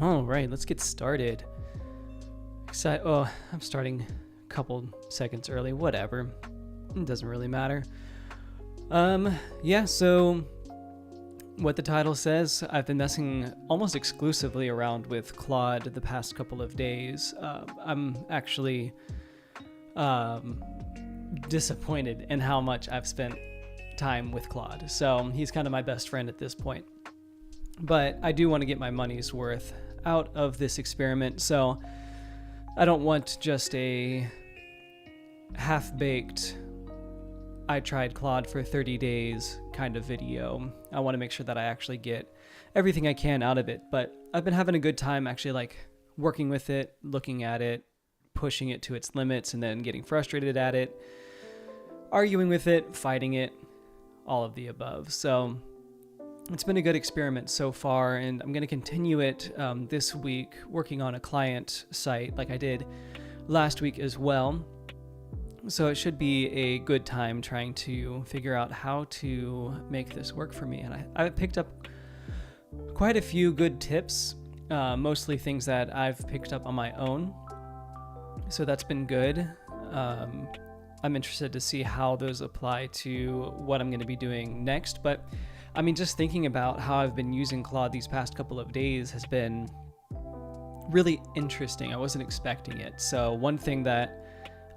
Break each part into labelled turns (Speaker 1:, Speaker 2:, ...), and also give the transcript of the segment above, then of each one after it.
Speaker 1: All right, let's get started. Oh, I'm starting a couple seconds early, whatever. It doesn't really matter. Yeah, so what the title says, I've been messing almost exclusively around with Claude the past couple of days. I'm actually disappointed in how much I've spent time with Claude. So he's kind of my best friend at this point. But I do want to get my money's worth out of this experiment, so I don't want just a half-baked I tried Claude for 30 days kind of video. I want to make sure that I actually get everything I can out of it. But I've been having a good time actually working with it, looking at it, pushing it to its limits, and then getting frustrated at it, arguing with it, fighting it, all of the above. So it's been a good experiment so far, and I'm going to continue it this week, working on a client site like I did last week as well. So it should be a good time trying to figure out how to make this work for me. And I picked up quite a few good tips, mostly things that I've picked up on my own. So that's been good. I'm interested to see how those apply to what I'm going to be doing next. But I mean, just thinking about how I've been using Claude these past couple of days has been really interesting. I wasn't expecting it. So one thing that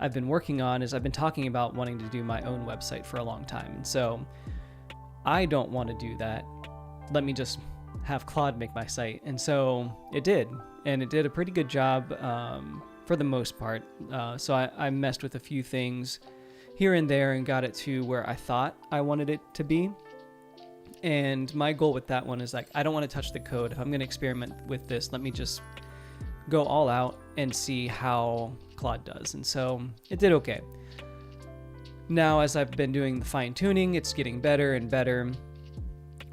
Speaker 1: I've been working on is I've been talking about wanting to do my own website for a long time. And so I don't want to do that. Let me just have Claude make my site. And so it did. And it did a pretty good job for the most part. So I messed with a few things here and there and got it to where I thought I wanted it to be. And my goal with that one is I don't want to touch the code. If I'm going to experiment with this, let me just go all out and see how Claude does. And so it did okay. Now, as I've been doing the fine tuning, it's getting better and better,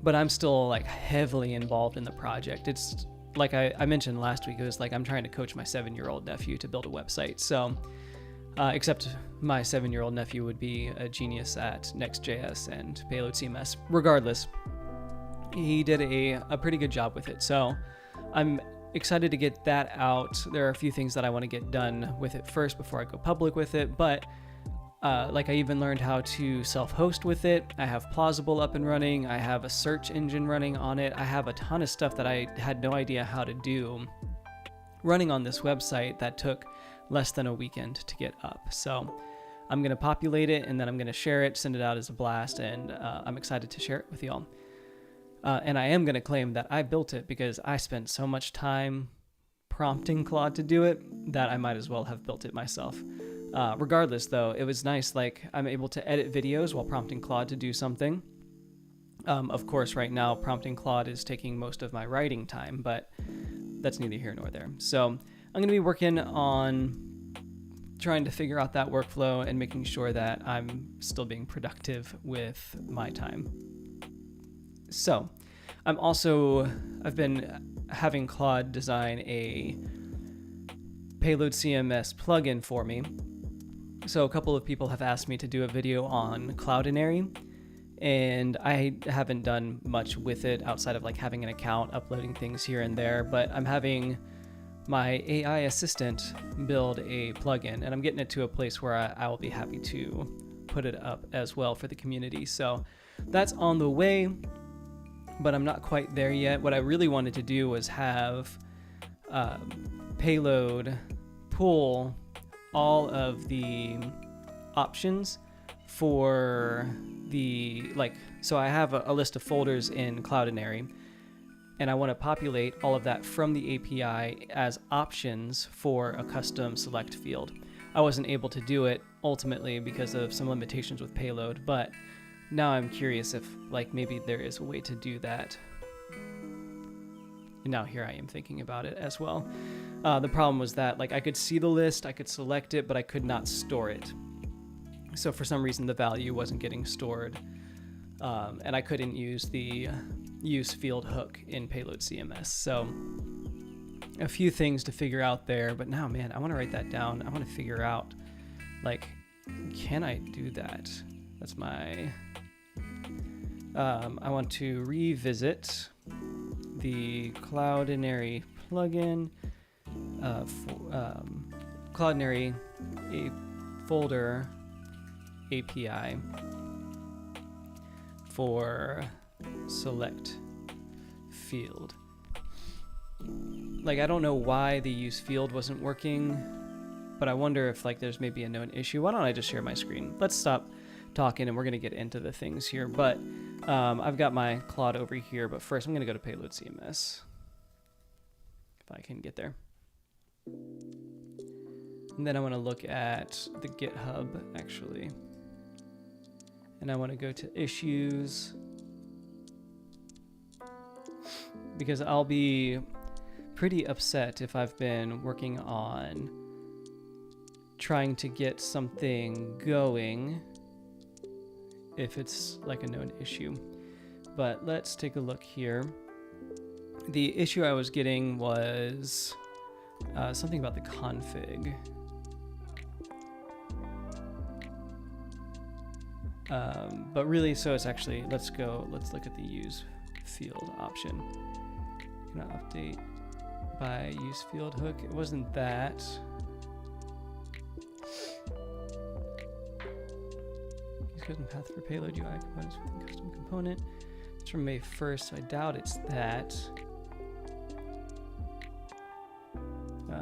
Speaker 1: but I'm still heavily involved in the project. It's like I mentioned last week, it was I'm trying to coach my 7-year-old nephew to build a website. So, except my 7-year-old nephew would be a genius at Next.js and Payload CMS. Regardless, he did a pretty good job with it. So I'm excited to get that out. There are a few things that I want to get done with it first before I go public with it. But I even learned how to self-host with it. I have Plausible up and running. I have a search engine running on it. I have a ton of stuff that I had no idea how to do running on this website that took less than a weekend to get up. So I'm going to populate it, and then I'm going to share it, send it out as a blast, and I'm excited to share it with y'all. And I am going to claim that I built it because I spent so much time prompting Claude to do it that I might as well have built it myself. Regardless, though, it was nice. I'm able to edit videos while prompting Claude to do something. Of course, right now, prompting Claude is taking most of my writing time, but that's neither here nor there. So I'm going to be working on trying to figure out that workflow and making sure that I'm still being productive with my time. So I've been having Claude design a Payload CMS plugin for me. So a couple of people have asked me to do a video on Cloudinary, and I haven't done much with it outside of having an account, uploading things here and there, but I'm having my AI assistant build a plugin, and I'm getting it to a place where I will be happy to put it up as well for the community. So that's on the way, but I'm not quite there yet. What I really wanted to do was have Payload pull all of the options for the so I have a list of folders in Cloudinary, and I want to populate all of that from the API as options for a custom select field. I wasn't able to do it ultimately because of some limitations with Payload, but now I'm curious if maybe there is a way to do that. And now here I am thinking about it as well. The problem was that I could see the list, I could select it, but I could not store it. So for some reason the value wasn't getting stored, and I couldn't use the use field hook in Payload CMS. So a few things to figure out there, but now, man, I want to write that down. I want to figure out can I do that? That's my I want to revisit the Cloudinary plugin, Cloudinary a folder API for select field. Like, I don't know why the use field wasn't working, but I wonder if like there's maybe a known issue. Why don't I just share my screen? Let's stop talking and we're gonna get into the things here. But I've got my Claude over here, but first I'm gonna go to Payload CMS if I can get there. And then I want to look at the GitHub actually, and I want to go to issues, because I'll be pretty upset if I've been working on trying to get something going if it's like a known issue. But let's take a look here. The issue I was getting was something about the config. But really, so it's actually, let's look at the use field option. Can I update by use field hook? It wasn't that. Use custom path for payload UI components with custom component. It's from May 1st, so I doubt it's that.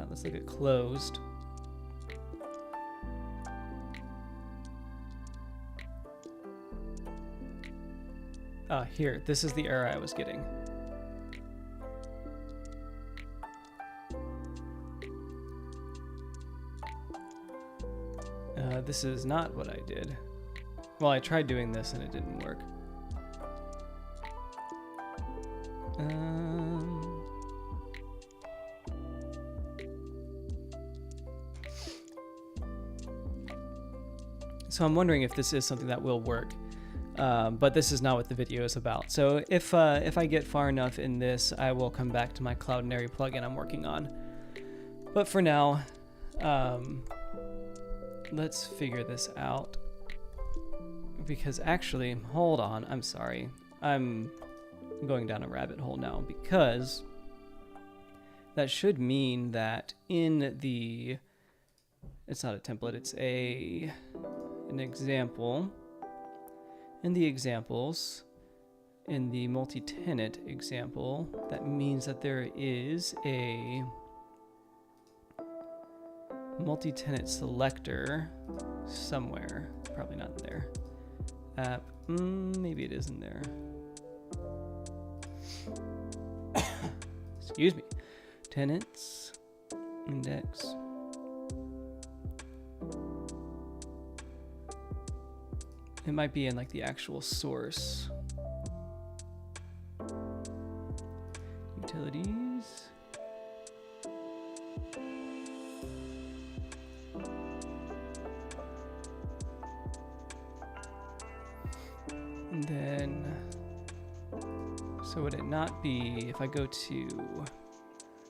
Speaker 1: Let's look at closed. Here, this is the error I was getting. This is not what I did. Well, I tried doing this and it didn't work. So I'm wondering if this is something that will work. But this is not what the video is about. So if I get far enough in this, I will come back to my Cloudinary plugin I'm working on. But for now, let's figure this out. Because actually, hold on, I'm sorry. I'm going down a rabbit hole now, because that should mean that in the, it's not a template, it's an example. In the examples, in the multi-tenant example, that means that there is a multi-tenant selector somewhere. Probably not in there. App, maybe it is in there. Excuse me. Tenants, index. It might be in like the actual source. Utilities. And then, so would it not be, if I go to,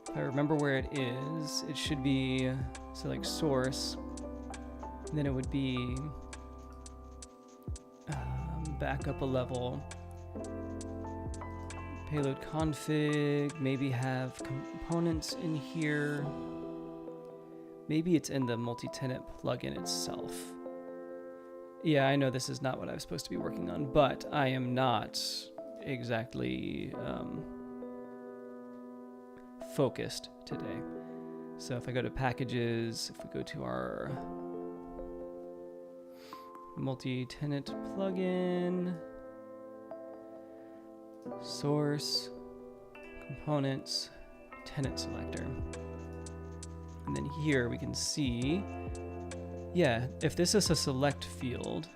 Speaker 1: if I remember where it is, it should be, so like source, and then it would be, back up a level, payload config, maybe have components in here, maybe it's in the multi-tenant plugin itself. Yeah, I know this is not what I was supposed to be working on, but I am not exactly focused today. So if I go to packages, if we go to our multi-tenant plugin, source, components, tenant selector. And then here we can see, yeah, if this is a select field,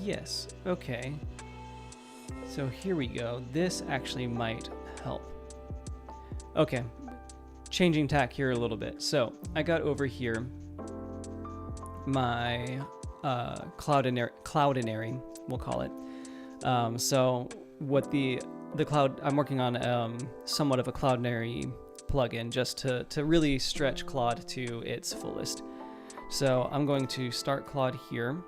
Speaker 1: yes, okay. So here we go. This actually might help. Okay. Changing tack here a little bit. So I got over here my Cloudinary, we'll call it. So what the cloud, I'm working on somewhat of a Cloudinary plugin just to really stretch Claude to its fullest. So I'm going to start Claude here.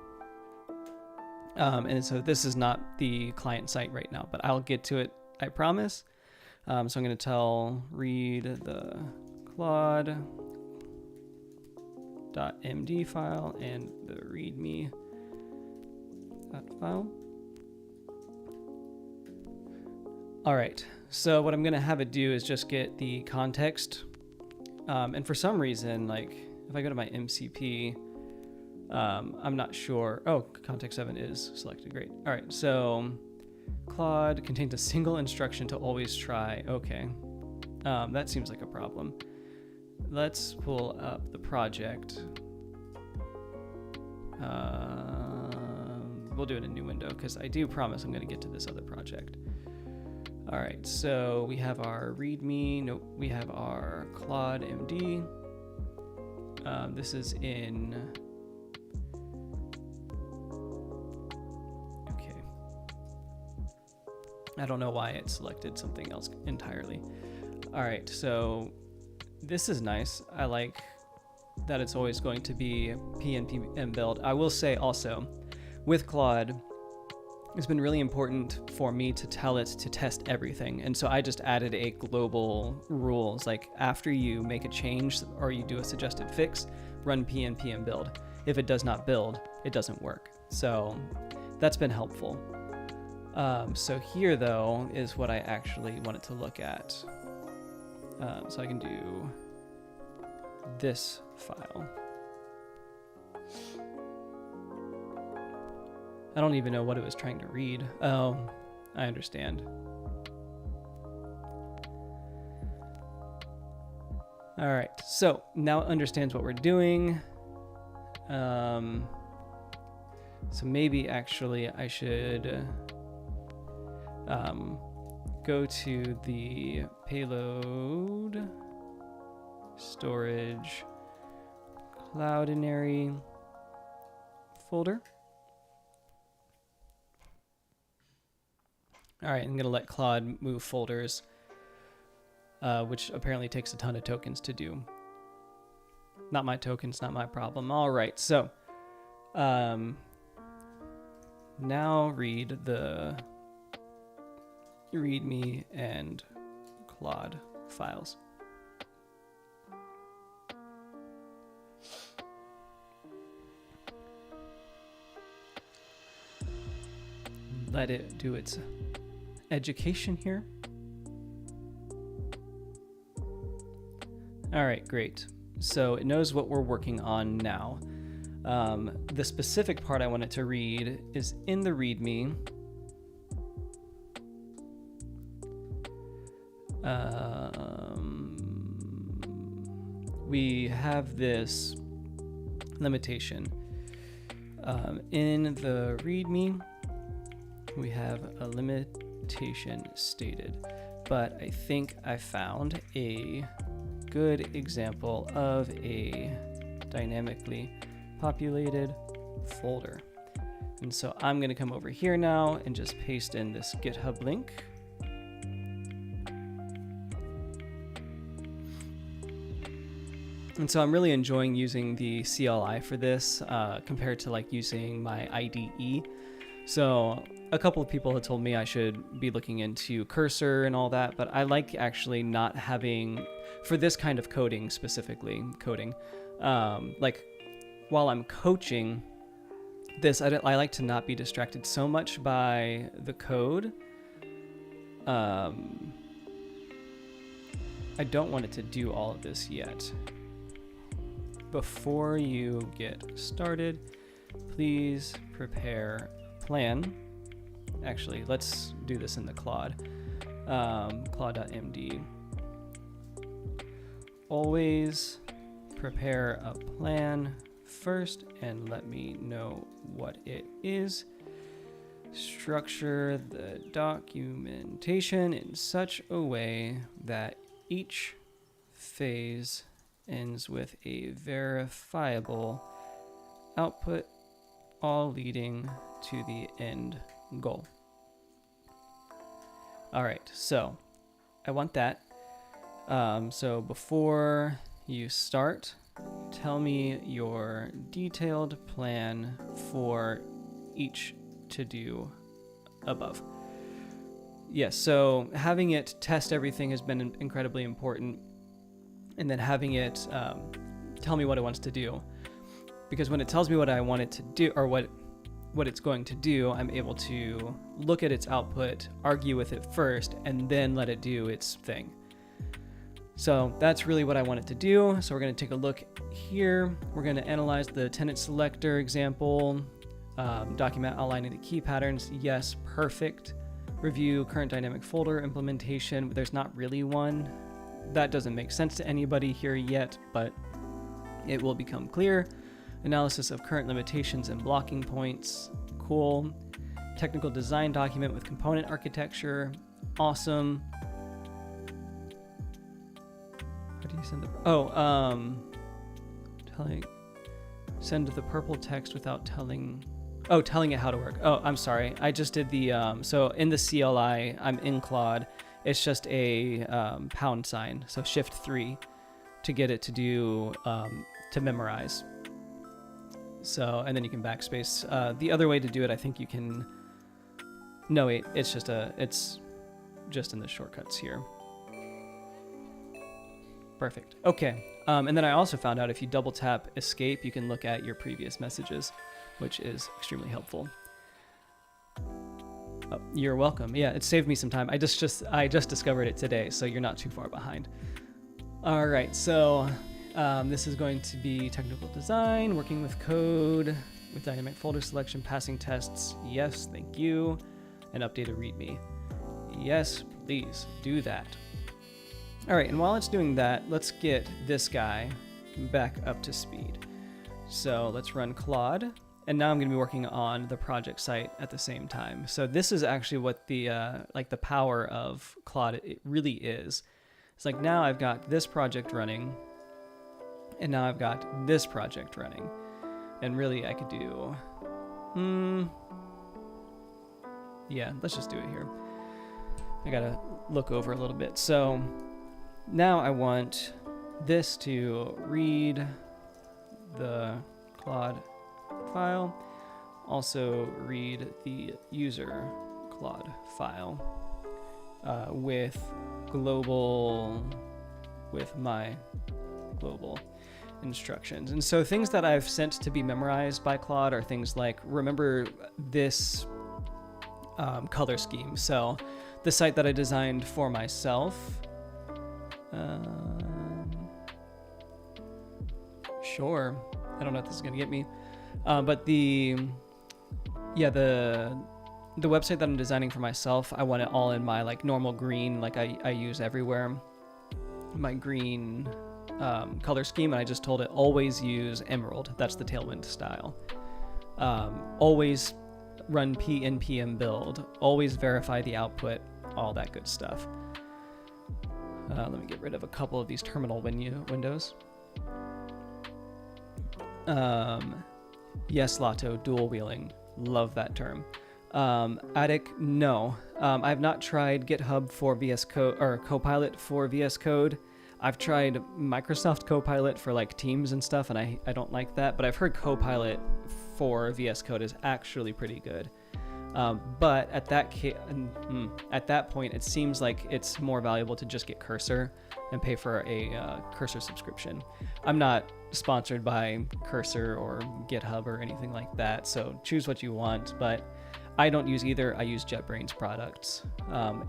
Speaker 1: And so this is not the client site right now, but I'll get to it, I promise. So I'm going to tell read the Claude.md file and the readme file. All right, so what I'm going to have it do is just get the context. And for some reason, like if I go to my MCP, I'm not sure. Oh, context 7 is selected. Great. All right, so Claude contains a single instruction to always try. Okay, that seems like a problem. Let's pull up the project. We'll do it in a new window because I do promise I'm going to get to this other project. All right, so we have our README. Nope, we have our Claude MD. This is in. Okay. I don't know why it selected something else entirely. All right, so this is nice. I like that it's always going to be PNPM build. I will say also, with Claude, it's been really important for me to tell it to test everything. And so I just added a global rules, like after you make a change or you do a suggested fix, run PNPM build. If it does not build, it doesn't work. So that's been helpful. So here though is what I actually wanted to look at. So I can do this file. I don't even know what it was trying to read. Oh, I understand. All right, so now it understands what we're doing. So maybe actually I should go to the payload storage cloudinary folder. All right, I'm gonna let Claude move folders, which apparently takes a ton of tokens to do. Not my tokens, not my problem. All right, so now read the README and Claude files. Let it do its education here. All right, great. So it knows what we're working on now. The specific part I want it to read is in the README. We have this limitation. In the README, we have a limitation stated, but I think I found a good example of a dynamically populated folder. And so I'm going to come over here now and just paste in this GitHub link. And so I'm really enjoying using the CLI for this compared to like using my IDE. So a couple of people have told me I should be looking into Cursor and all that, but I like actually not having, for this kind of coding specifically, like while I'm coaching this, I like to not be distracted so much by the code. I don't want it to do all of this yet. Before you get started, please prepare a plan. Actually, let's do this in the Claude. Claude.md. Always prepare a plan first and let me know what it is. Structure the documentation in such a way that each phase ends with a verifiable output, all leading to the end goal. All right, so I want that. So before you start, tell me your detailed plan for each to do above. Yes, so having it test everything has been incredibly important, and then having it tell me what it wants to do. Because when it tells me what I want it to do, or what it's going to do, I'm able to look at its output, argue with it first, and then let it do its thing. So that's really what I want it to do. So we're going to take a look here. We're going to analyze the tenant selector example, document outlining the key patterns. Yes, perfect. Review current dynamic folder implementation. There's not really one. That doesn't make sense to anybody here yet, but it will become clear. Analysis of current limitations and blocking points. Cool. Technical design document with component architecture. Awesome. How do you send the... send the purple text without telling it how to work. Oh, I'm sorry. I just did the... so in the CLI, I'm in Claude. It's just a £, so Shift 3 to get it to do, to memorize. So, and then you can backspace. The other way to do it, I think you can... No, wait, it's just in the shortcuts here. Perfect. Okay. And then I also found out if you double tap escape, you can look at your previous messages, which is extremely helpful. Oh, you're welcome. Yeah, it saved me some time. I just discovered it today, so you're not too far behind. All right, so this is going to be technical design, working with code, with dynamic folder selection, passing tests. Yes, thank you. And update a README. Yes, please do that. All right, and while it's doing that, let's get this guy back up to speed. So let's run Claude. And now I'm going to be working on the project site at the same time. So this is actually what the like the power of Claude it really is. It's like now I've got this project running, and now I've got this project running. And really I could do, yeah, let's just do it here. I gotta look over a little bit. So now I want this to read the Claude file, also read the user Claude file with my global instructions. And so things that I've sent to be memorized by Claude are things like, remember this color scheme. So the site that I designed for myself, sure, I don't know if this is gonna get me. But the website that I'm designing for myself, I want it all in my like normal green, like I use everywhere, my green color scheme, and I just told it always use emerald. That's the Tailwind style. Always run npm build. Always verify the output. All that good stuff. Let me get rid of a couple of these terminal windows. Yes, Lotto, dual wheeling. Love that term. Attic, no. I've not tried GitHub for VS Code or Copilot for VS Code. I've tried Microsoft Copilot for like Teams and stuff, and I don't like that. But I've heard Copilot for VS Code is actually pretty good. But at that point, it seems like it's more valuable to just get Cursor and pay for a Cursor subscription. I'm not sponsored by Cursor or GitHub or anything like that, so choose what you want, but I don't use either. I use JetBrains products.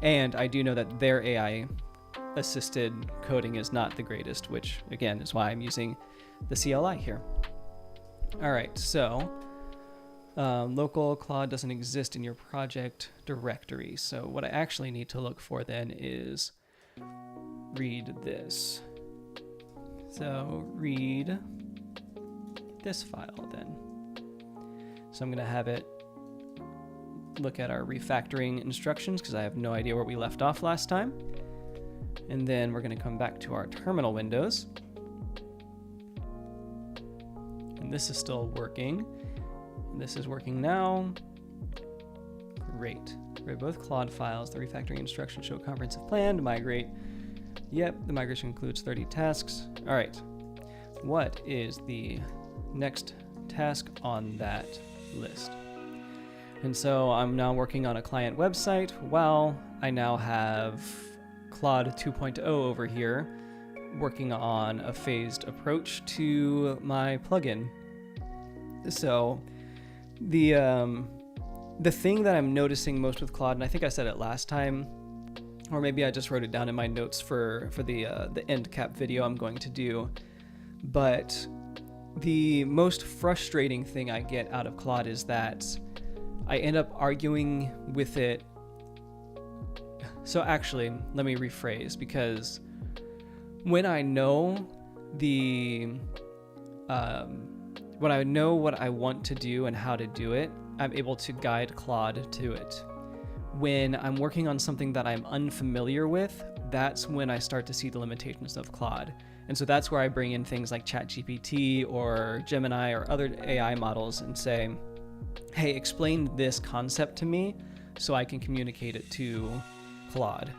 Speaker 1: And I do know that their AI assisted coding is not the greatest, which again is why I'm using the CLI here. All right, so local Claude doesn't exist in your project directory. So what I actually need to look for then is read this. So read this file then. So I'm going to have it look at our refactoring instructions because I have no idea where we left off last time. And then we're going to come back to our terminal windows. And this is still working. And this is working now. Great. Read both Claude files. The refactoring instructions show a comprehensive plan to migrate. Yep, the migration includes 30 tasks. All right. What is the next task on that list? And so I'm now working on a client website while I now have Claude 2.0 over here working on a phased approach to my plugin. So the thing that I'm noticing most with Claude, and I think I said it last time, or maybe I just wrote it down in my notes for the end cap video I'm going to do, but the most frustrating thing I get out of Claude is that I end up arguing with it. So actually, let me rephrase, because when I know when I know what I want to do and how to do it, I'm able to guide Claude to it. When I'm working on something that I'm unfamiliar with, that's when I start to see the limitations of Claude. And so that's where I bring in things like ChatGPT or Gemini or other AI models and say, hey, explain this concept to me so I can communicate it to Claude.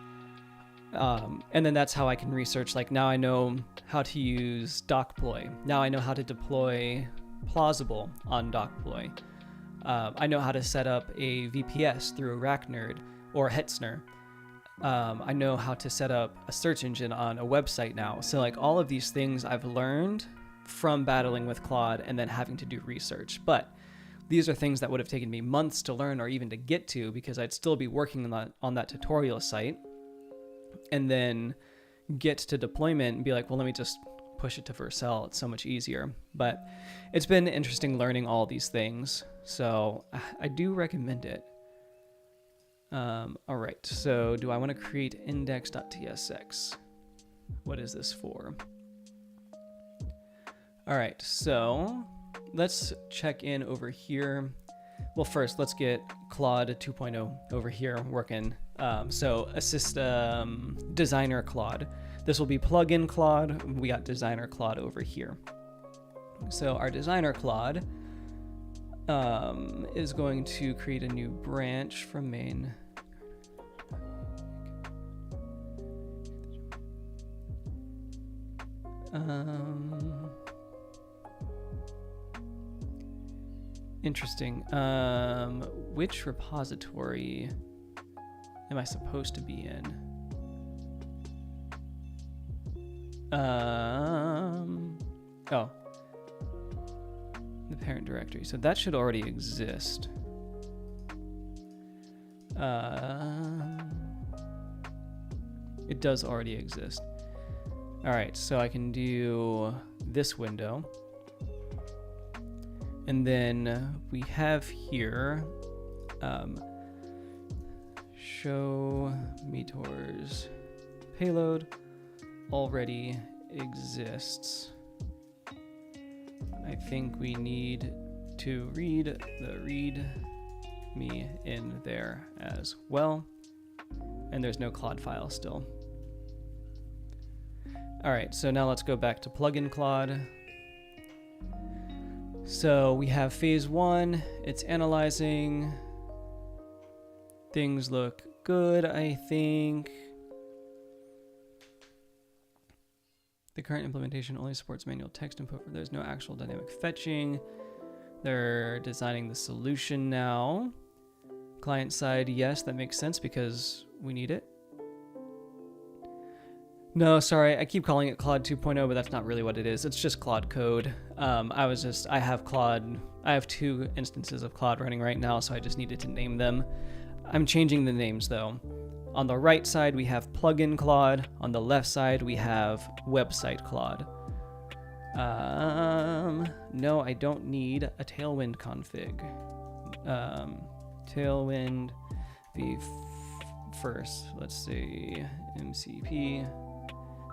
Speaker 1: And then that's how I can research. Like, now I know how to use Dokploy. Now I know how to deploy Plausible on Dokploy. I know how to set up a VPS through Arachnerd or Hetzner. I know how to set up a search engine on a website now. So like all of these things I've learned from battling with Claude and then having to do research. But these are things that would have taken me months to learn or even to get to, because I'd still be working on that tutorial site and then get to deployment and be like, well, let me just push it to Vercel. It's so much easier. But it's been interesting learning all these things. So I do recommend it. All right, so do I want to create index.tsx? What is this for? All right, so let's check in over here. Well, first, let's get Claude 2.0 over here working. So assist designer Claude. This will be plugin Claude. We got designer Claude over here. So our designer Claude is going to create a new branch from main. Interesting. Which repository am I supposed to be in? Oh, the parent directory. So that should already exist. It does already exist. All right, so I can do this window. And then we have here, show Meteor's payload already exists. I think we need to read the readme in there as well. And there's no Claude file still. All right, so now let's go back to plugin Claude. So we have phase 1, it's analyzing. Things look good, I think. The current implementation only supports manual text input. There's no actual dynamic fetching. They're designing the solution now. Client side, yes, that makes sense because we need it. No, sorry, I keep calling it Claude 2.0, but that's not really what it is. It's just Claude Code. I have 2 instances of Claude running right now, so I just needed to name them. I'm changing the names though. On the right side, we have plugin Claude. On the left side, we have website Claude. No, I don't need a Tailwind config. Tailwind first. Let's see, MCP.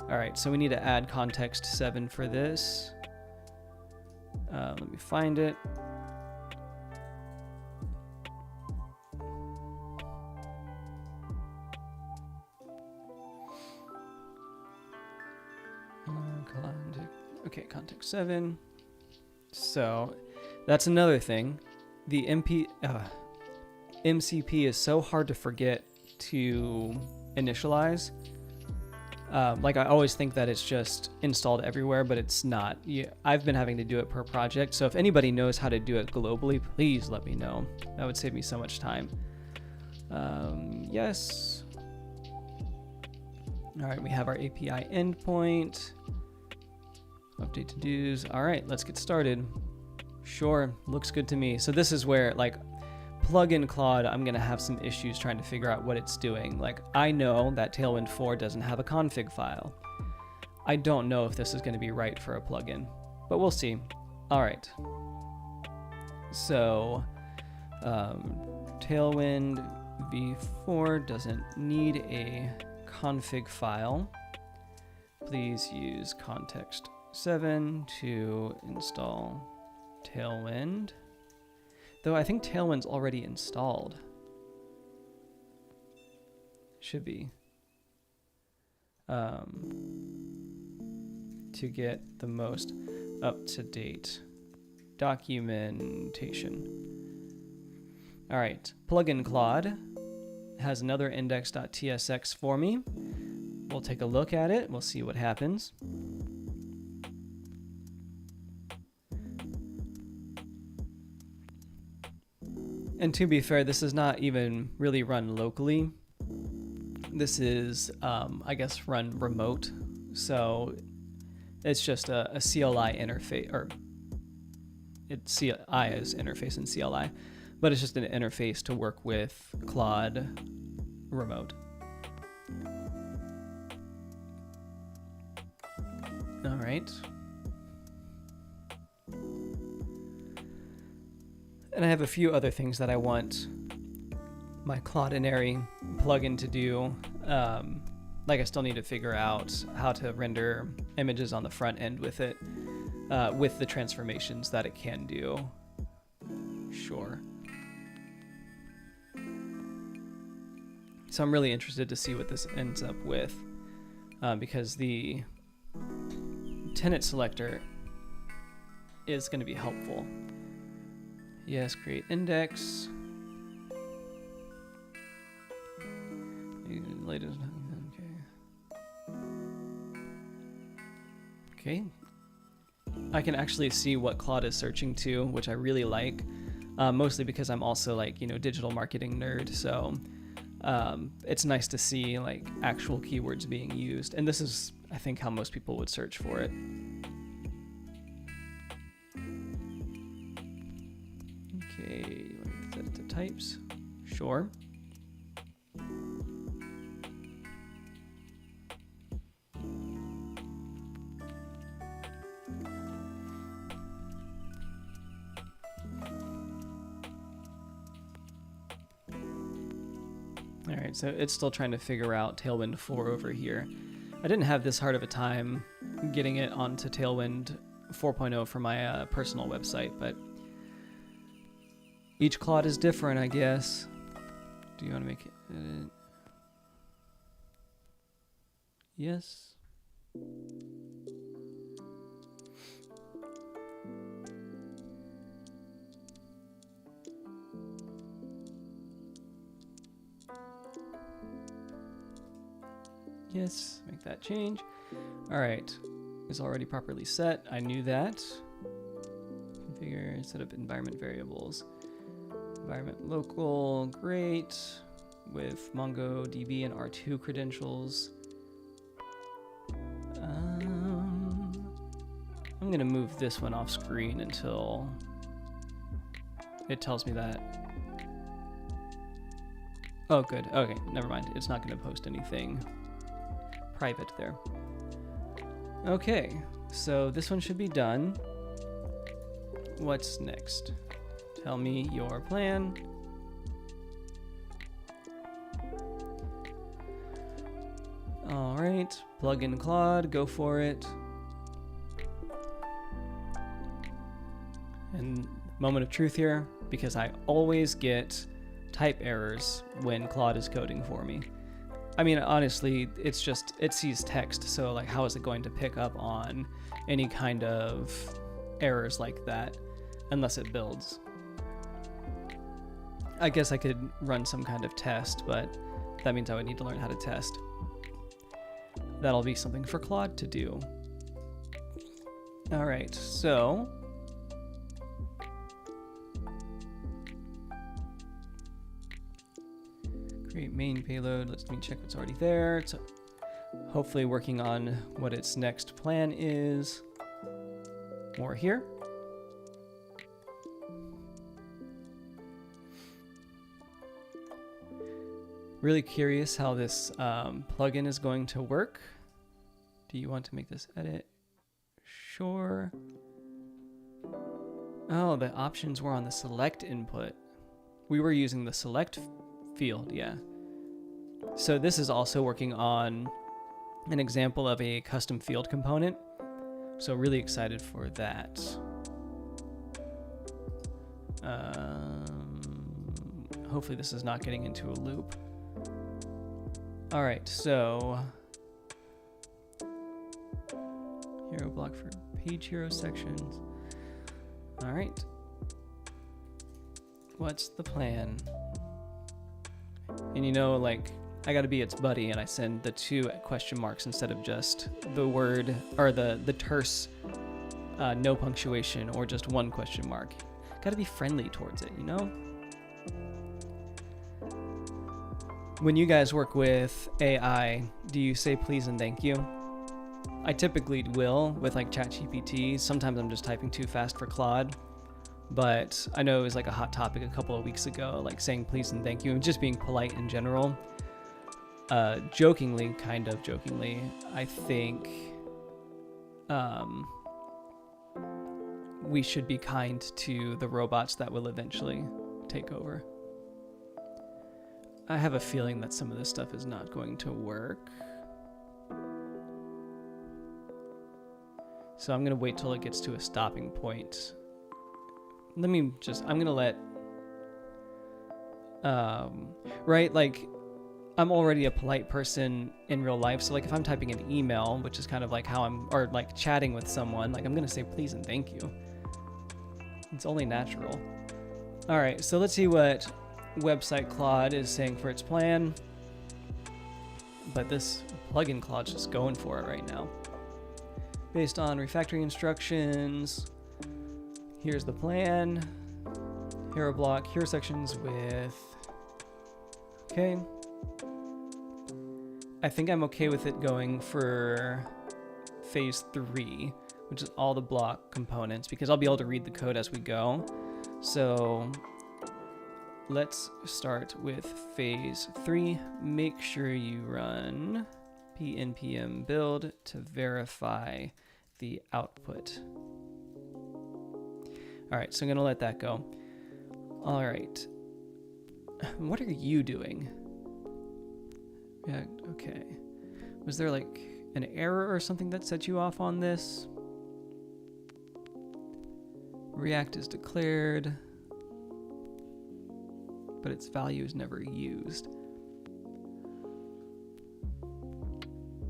Speaker 1: All right, so we need to add context 7 for this. Let me find it. Okay, context 7. So that's another thing. The MCP is so hard to forget to initialize. Like I always think that it's just installed everywhere, but it's not. I've been having to do it per project. So if anybody knows how to do it globally, please let me know. That would save me so much time. Yes. All right, we have our API endpoint. Update to-dos. All right, let's get started. Sure, looks good to me. So this is where, like, plugin Claude, I'm gonna have some issues trying to figure out what it's doing. Like, I know that Tailwind 4 doesn't have a config file. I don't know if this is gonna be right for a plugin, but we'll see. All right. So, Tailwind v4 doesn't need a config file. Please use context 7 to install Tailwind. Though I think Tailwind's already installed. Should be. To get the most up-to-date documentation. All right, plugin Claude has another index.tsx for me. We'll take a look at it. We'll see what happens. And to be fair, this is not even really run locally. This is, I guess, run remote. So it's just a CLI interface, or it's CLI is interface in CLI, but it's just an interface to work with Claude remote. All right. And I have a few other things that I want my Claudinary plugin to do. Like I still need to figure out how to render images on the front end with it, with the transformations that it can do. Sure. So I'm really interested to see what this ends up with, because the tenant selector is going to be helpful. Yes, create index. Latest. Okay. I can actually see what Claude is searching to, which I really like, mostly because I'm also, like, you know, digital marketing nerd. So it's nice to see like actual keywords being used, and this is, I think, how most people would search for it. Okay, you want to set it to types? Sure. All right, so it's still trying to figure out Tailwind 4 over here. I didn't have this hard of a time getting it onto Tailwind 4.0 for my personal website, but each Claude is different, I guess. Do you want to make it edit? Yes. Yes, make that change. All right, it's already properly set. I knew that. Configure, set up environment variables. Environment local, great. With MongoDB and R2 credentials. I'm gonna move this one off screen until it tells me that. Oh, good. Okay, never mind. It's not gonna post anything private there. Okay, so this one should be done. What's next? Tell me your plan. All right, plug in Claude, go for it. And moment of truth here, because I always get type errors when Claude is coding for me. I mean, honestly, it's just, it sees text, so like, how is it going to pick up on any kind of errors like that unless it builds? I guess I could run some kind of test, but that means I would need to learn how to test. that'll be something for Claude to do. All right, so create main payload. Let me check what's already there. It's hopefully working on what its next plan is. More here. Really curious how this plugin is going to work. Do you want to make this edit? Sure. Oh, the options were on the select input. We were using the select field, yeah. So this is also working on an example of a custom field component. So really excited for that. Hopefully this is not getting into a loop. All right, so hero block for page hero sections. All right, what's the plan? And you know, like, I gotta be its buddy, and I send the 2 question marks instead of just the word, or the terse no punctuation, or just 1 question mark. Gotta be friendly towards it, you know? When you guys work with AI, do you say please and thank you? I typically will with like ChatGPT. Sometimes I'm just typing too fast for Claude, but I know it was like a hot topic a couple of weeks ago, like saying please and thank you and just being polite in general. Jokingly, kind of jokingly, I think we should be kind to the robots that will eventually take over. I have a feeling that some of this stuff is not going to work. So I'm gonna wait till it gets to a stopping point. I'm gonna let, right, like, I'm already a polite person in real life, so like if I'm typing an email, which is kind of like how or like chatting with someone, like I'm gonna say please and thank you. It's only natural. All right, so let's see what website Claude is saying for its plan. But this plugin Claude's just going for it right now. Based on refactoring instructions, here's the plan. Hero block, hero sections with, okay. I think I'm okay with it going for phase 3, which is all the block components, because I'll be able to read the code as we go. So let's start with phase 3. Make sure you run pnpm build to verify the output. All right, so I'm gonna let that go. All right, what are you doing? Yeah, okay. Was there like an error or something that set you off on this? React is declared, but its value is never used.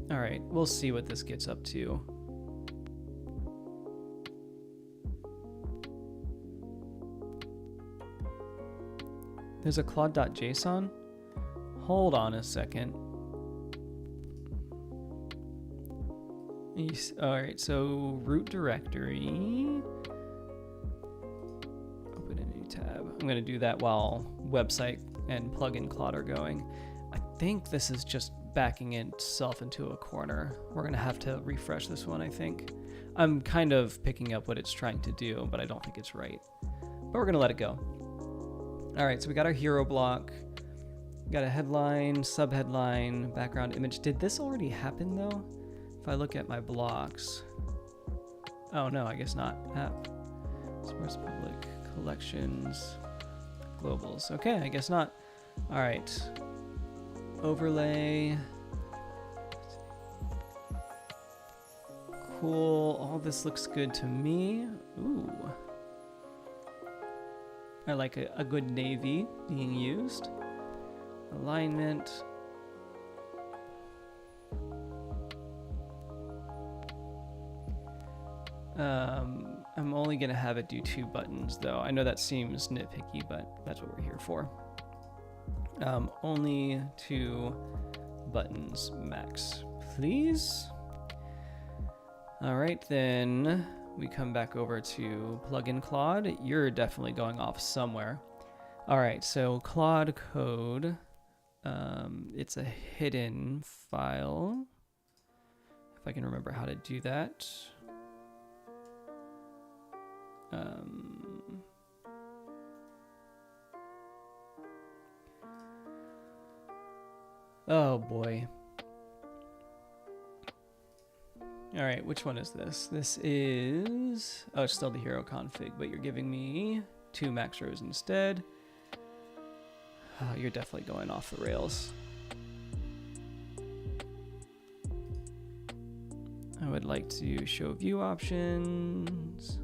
Speaker 1: All right, we'll see what this gets up to. There's a Claude.json. Hold on a second. All right, so root directory. Open a new tab. I'm gonna do that while website and plugin Claude are going. I think this is just backing itself into a corner. We're gonna have to refresh this one, I think. I'm kind of picking up what it's trying to do, but I don't think it's right. But we're gonna let it go. All right, so we got our hero block. We got a headline, subheadline, background image. Did this already happen though? If I look at my blocks. Oh no, I guess not. App, source public, collections, globals. Okay, I guess not. All right. Overlay. Cool, all this looks good to me. Ooh. I like a good navy being used. Alignment. I'm only gonna have it do 2 buttons though. I know that seems nitpicky, but that's what we're here for. Only 2 buttons max. please. All right, then we come back over to plugin Claude. You're definitely going off somewhere. All right, so Claude Code, it's a hidden file. If I can remember how to do that. Oh boy. All right, which one is this? This is, oh, it's still the hero config, but you're giving me 2 max rows instead. Oh, you're definitely going off the rails. I would like to show view options.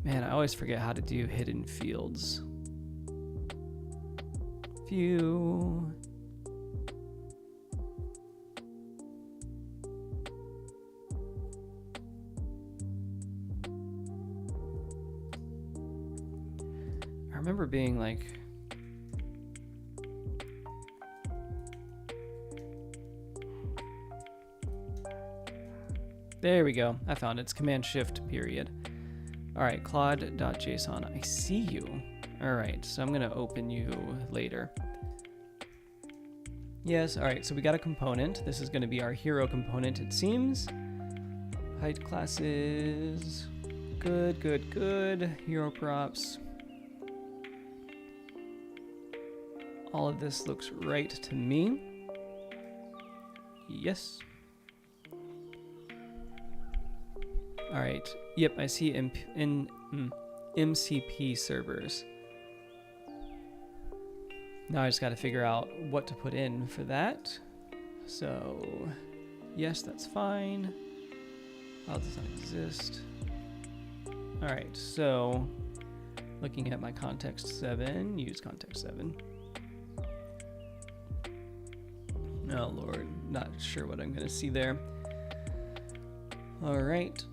Speaker 1: Man, I always forget how to do hidden fields. View. I remember being like, there we go. I found it. It's Command Shift period. All right, Claude.json. I see you. All right, so I'm going to open you later. Yes, all right, so we got a component. This is going to be our hero component, it seems. Height classes. Good, good, good. Hero props. All of this looks right to me. Yes. All right. Yep, I see MCP servers. Now I just got to figure out what to put in for that. So, yes, that's fine. File does not exist. All right, so looking at my context 7, use context 7. Oh Lord, not sure what I'm gonna see there. All right.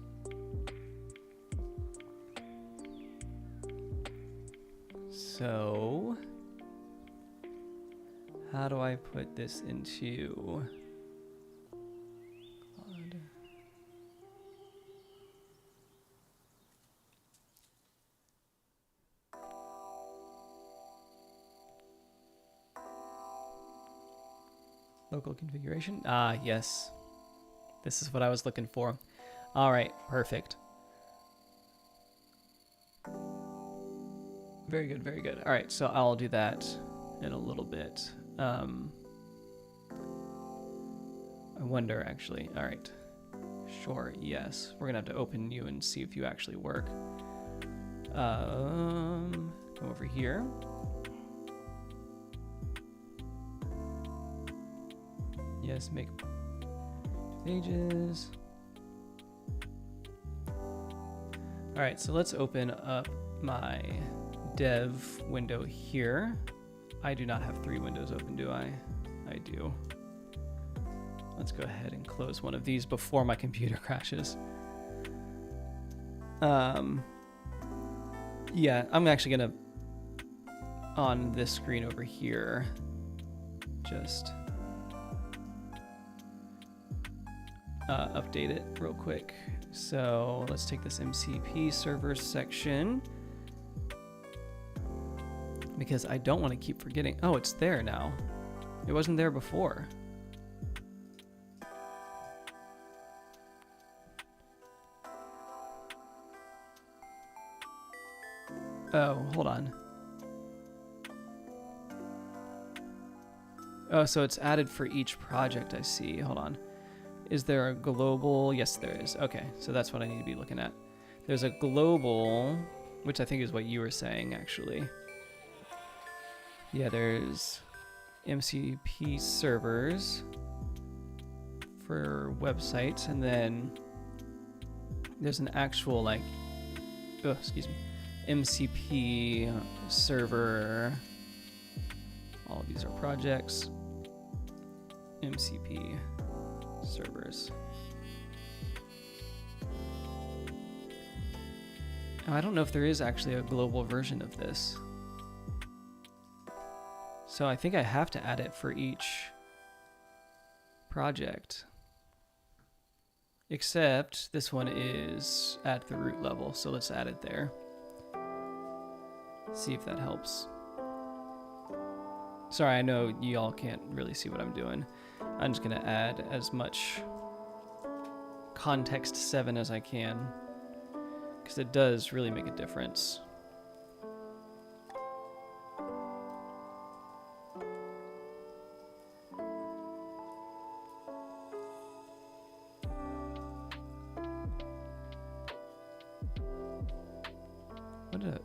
Speaker 1: So, how do I put this into Claude? Local configuration. Ah, yes. This is what I was looking for. All right, perfect. Very good, very good. All right, so I'll do that in a little bit. I wonder, actually. All right. Sure, yes. We're going to have to open you and see if you actually work. Come over here. Yes, make pages. All right, so let's open up my dev window here. I do not have 3 windows open, do I? I do. Let's go ahead and close one of these before my computer crashes. Yeah, I'm actually gonna, on this screen over here, just update it real quick. So let's take this MCP server section, because I don't want to keep forgetting. Oh, it's there now. It wasn't there before. Oh, hold on. Oh, so it's added for each project, I see. Hold on. Is there a global? Yes, there is. Okay, so that's what I need to be looking at. There's a global, which I think is what you were saying, actually. Yeah, there's MCP servers for websites, and then there's an actual, like, oh, excuse me, MCP server. All of these are projects. MCP servers. Oh, I don't know if there is actually a global version of this. So I think I have to add it for each project. except this one is at the root level, so let's add it there. See if that helps. Sorry, I know you all can't really see what I'm doing. I'm just gonna add as much context 7 as I can, because it does really make a difference.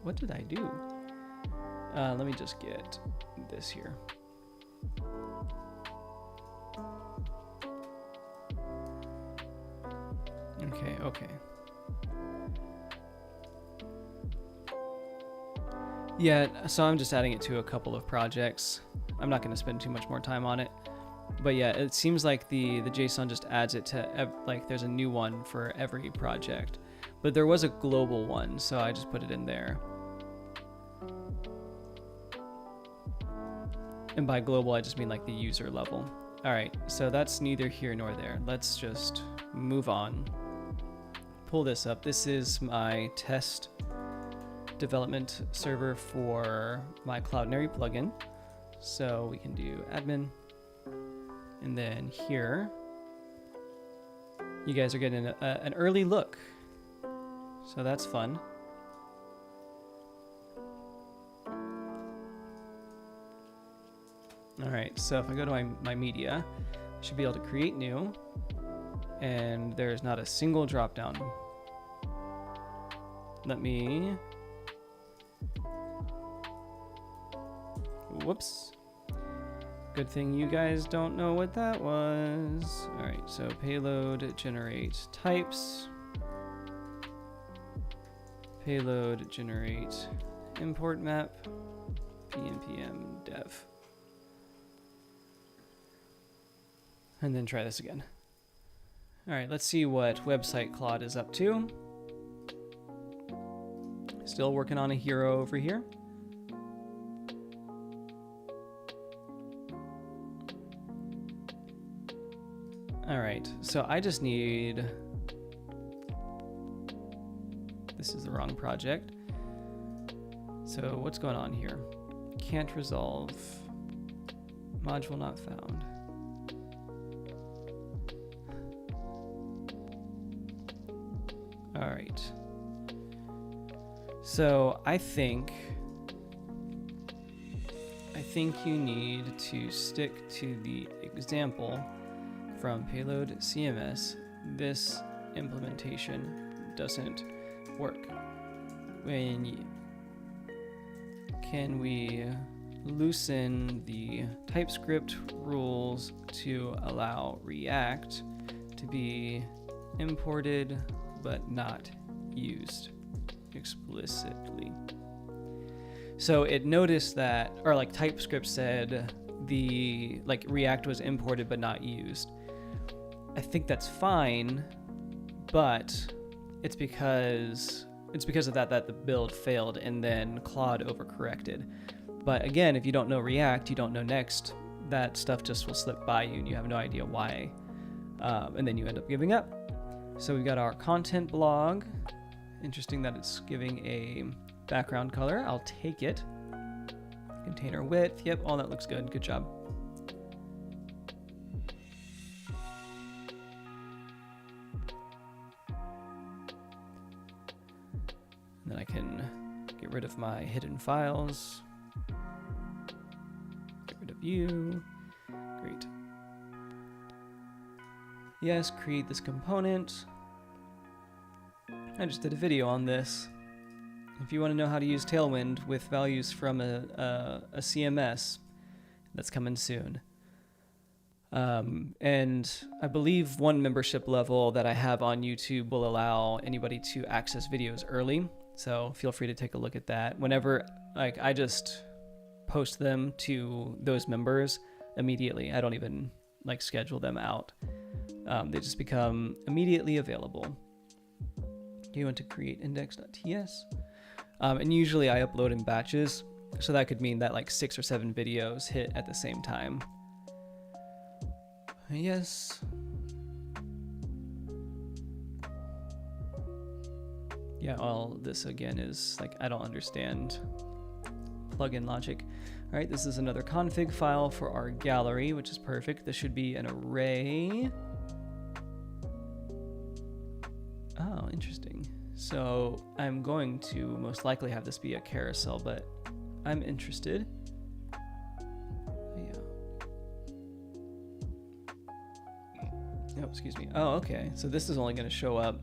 Speaker 1: What did I do? Let me just get this here. Okay. Yeah, so I'm just adding it to a couple of projects. I'm not going to spend too much more time on it. But yeah, it seems like the JSON just adds it to, like, there's a new one for every project. But there was a global one, so I just put it in there. And by global, I just mean like the user level. All right, so that's neither here nor there. Let's just move on. Pull this up. This is my test development server for my Cloudinary plugin. So we can do admin. And then here, you guys are getting an early look. So that's fun. All right, so if I go to my media, I should be able to create new, and there's not a single dropdown. Let me, whoops. Good thing you guys don't know what that was. All right, so payload generate types. Payload generate import map, pnpm dev. And then try this again. All right, let's see what website Claude is up to. Still working on a hero over here. All right, so I just need, this is the wrong project. So what's going on here? Can't resolve, module not found. All right. So I think you need to stick to the example from Payload CMS. This implementation doesn't work. Can we loosen the TypeScript rules to allow React to be imported but not used explicitly? So it noticed that, or like TypeScript said, the React was imported but not used. I think that's fine, but it's because of that the build failed and then Claude overcorrected. But again, if you don't know React, you don't know Next, that stuff just will slip by you and you have no idea why. And then you end up giving up. So we've got our content blog. Interesting that it's giving a background color. I'll take it. Container width. Yep, all that looks good. Good job. And then I can get rid of my hidden files. Get rid of you. Great. Yes, create this component. I just did a video on this. If you want to know how to use Tailwind with values from a CMS, that's coming soon. And I believe one membership level that I have on YouTube will allow anybody to access videos early. So feel free to take a look at that. Whenever, I just post them to those members immediately. I don't even schedule them out. They just become immediately available. You want to create index.ts. And usually I upload in batches. So that could mean that 6 or 7 videos hit at the same time. Yes. Yeah, all this again is like, I don't understand plugin logic. All right, this is another config file for our gallery, which is perfect. This should be an array. Oh, interesting. So I'm going to most likely have this be a carousel, but I'm interested. Yeah. Oh, excuse me. Oh, okay. So this is only going to show up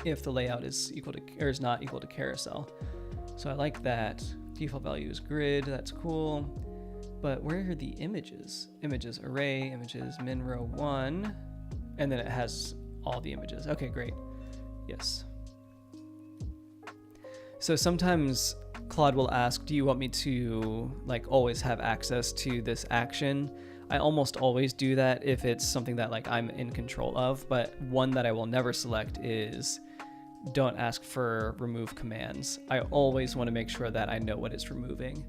Speaker 1: if the layout is equal to, or is not equal to carousel. So I like that. Default value is grid. That's cool. But where are the images? Images array, images min row 1, and then it has all the images. Okay, great. Yes. So sometimes Claude will ask, do you want me to like always have access to this action? I almost always do that if it's something that like I'm in control of, but one that I will never select is don't ask for remove commands. I always want to make sure that I know what it's removing.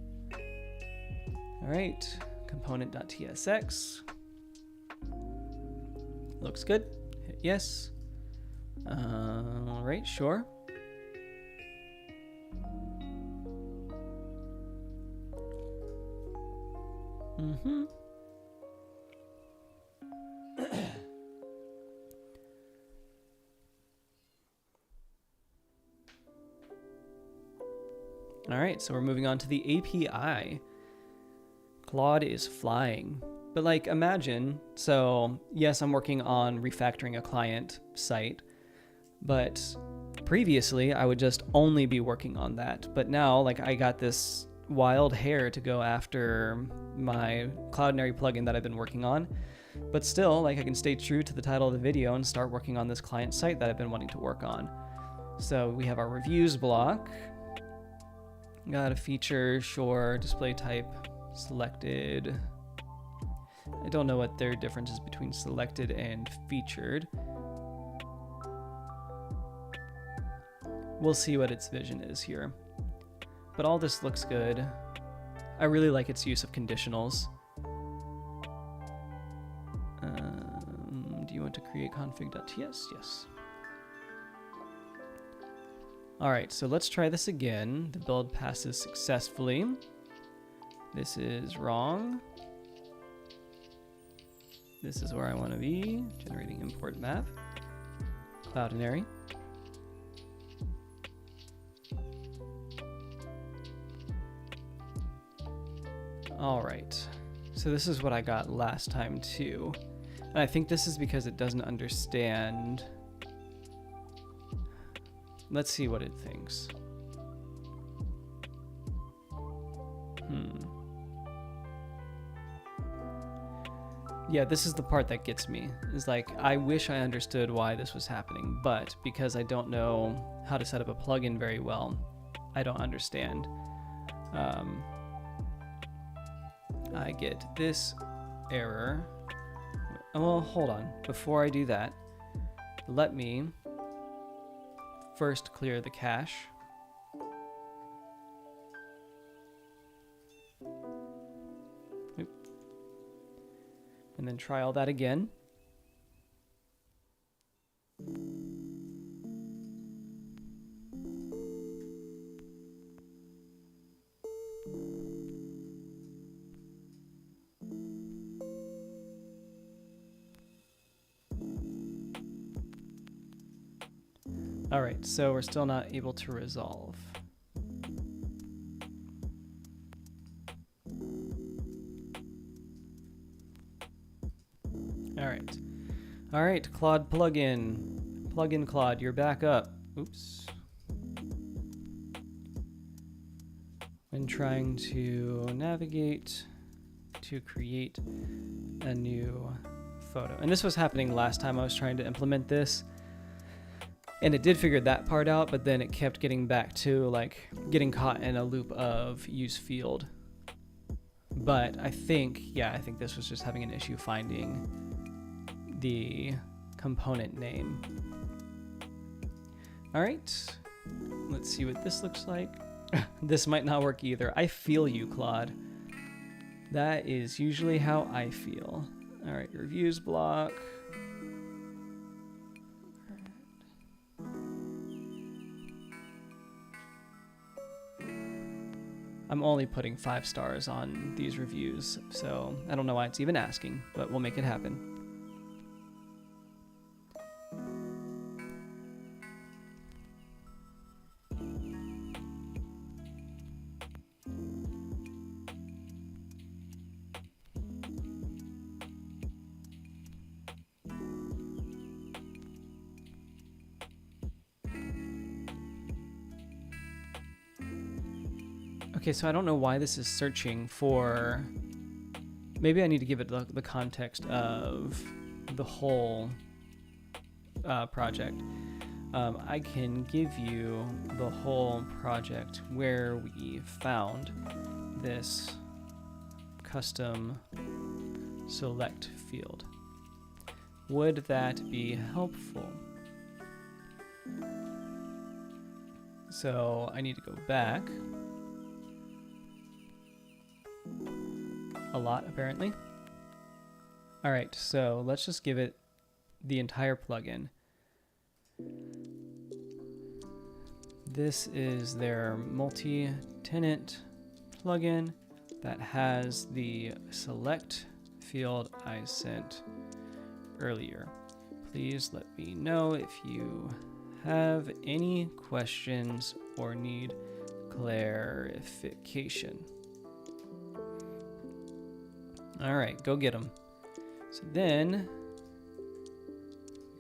Speaker 1: All right, component.tsx. Looks good. Hit yes. All right, sure. All right, so we're moving on to the API. Claude is flying. But like imagine, so yes, I'm working on refactoring a client site, but previously I would just only be working on that. But now like I got this wild hair to go after my Cloudinary plugin that I've been working on. But still, like I can stay true to the title of the video and start working on this client site that I've been wanting to work on. So we have our reviews block. Got a feature, sure, display type, selected. I don't know what their difference is between selected and featured. We'll see what its vision is here. But all this looks good. I really like its use of conditionals. Do you want to create config.ts? Yes. All right, so let's try this again. The build passes successfully. This is wrong. This is where I want to be. Generating import map. Cloudinary. All right, so this is what I got last time too. And I think this is because it doesn't understand. Let's see what it thinks. Yeah, this is the part that gets me. Is like, I wish I understood why this was happening, but because I don't know how to set up a plugin very well, I don't understand. I get this error. Well, hold on. Before I do that, let me first clear the cache. Oop. And then try all that again. All right, so we're still not able to resolve. All right, Claude plugin Claude, you're back up. Oops. When trying to navigate to create a new photo. And this was happening last time I was trying to implement this. And it did figure that part out, but then it kept getting back to like getting caught in a loop of use field. But I think this was just having an issue finding the component name. All right, let's see what this looks like. This might not work either. I feel you, Claude. That is usually how I feel. All right, reviews block. I'm only putting 5 stars on these reviews, so I don't know why it's even asking, but we'll make it happen. Okay, so I don't know why this is searching for... Maybe I need to give it the context of the whole project. I can give you the whole project where we found this custom select field. Would that be helpful? So I need to go back. A lot, apparently. All right, so let's just give it the entire plugin. This is their multi-tenant plugin that has the select field I sent earlier. Please let me know if you have any questions or need clarification. All right, go get them. So then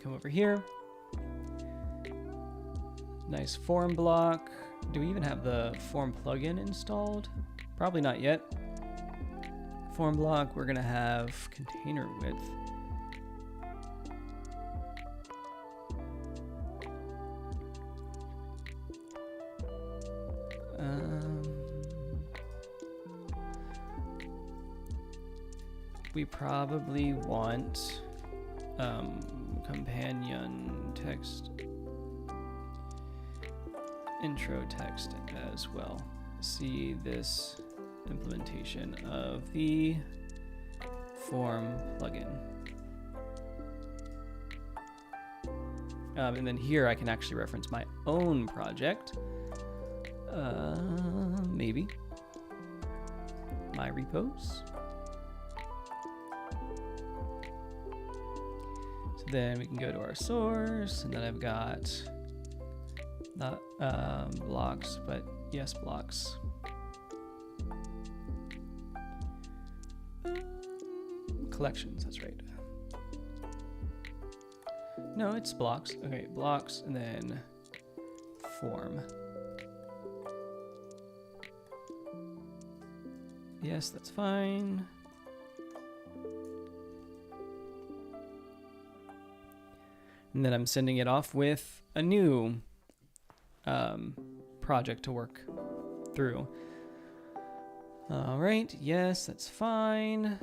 Speaker 1: come over here. Nice form block. Do we even have the form plugin installed? Probably not yet. Form block, we're gonna have container width. We probably want companion text, intro text as well. See this implementation of the form plugin. And then here I can actually reference my own project. Maybe my repos. Then we can go to our source, and then I've got not blocks, but yes, blocks. Collections, that's right. No, it's blocks. Okay, blocks, and then form. Yes, that's fine. And then I'm sending it off with a new project to work through. All right, yes, that's fine.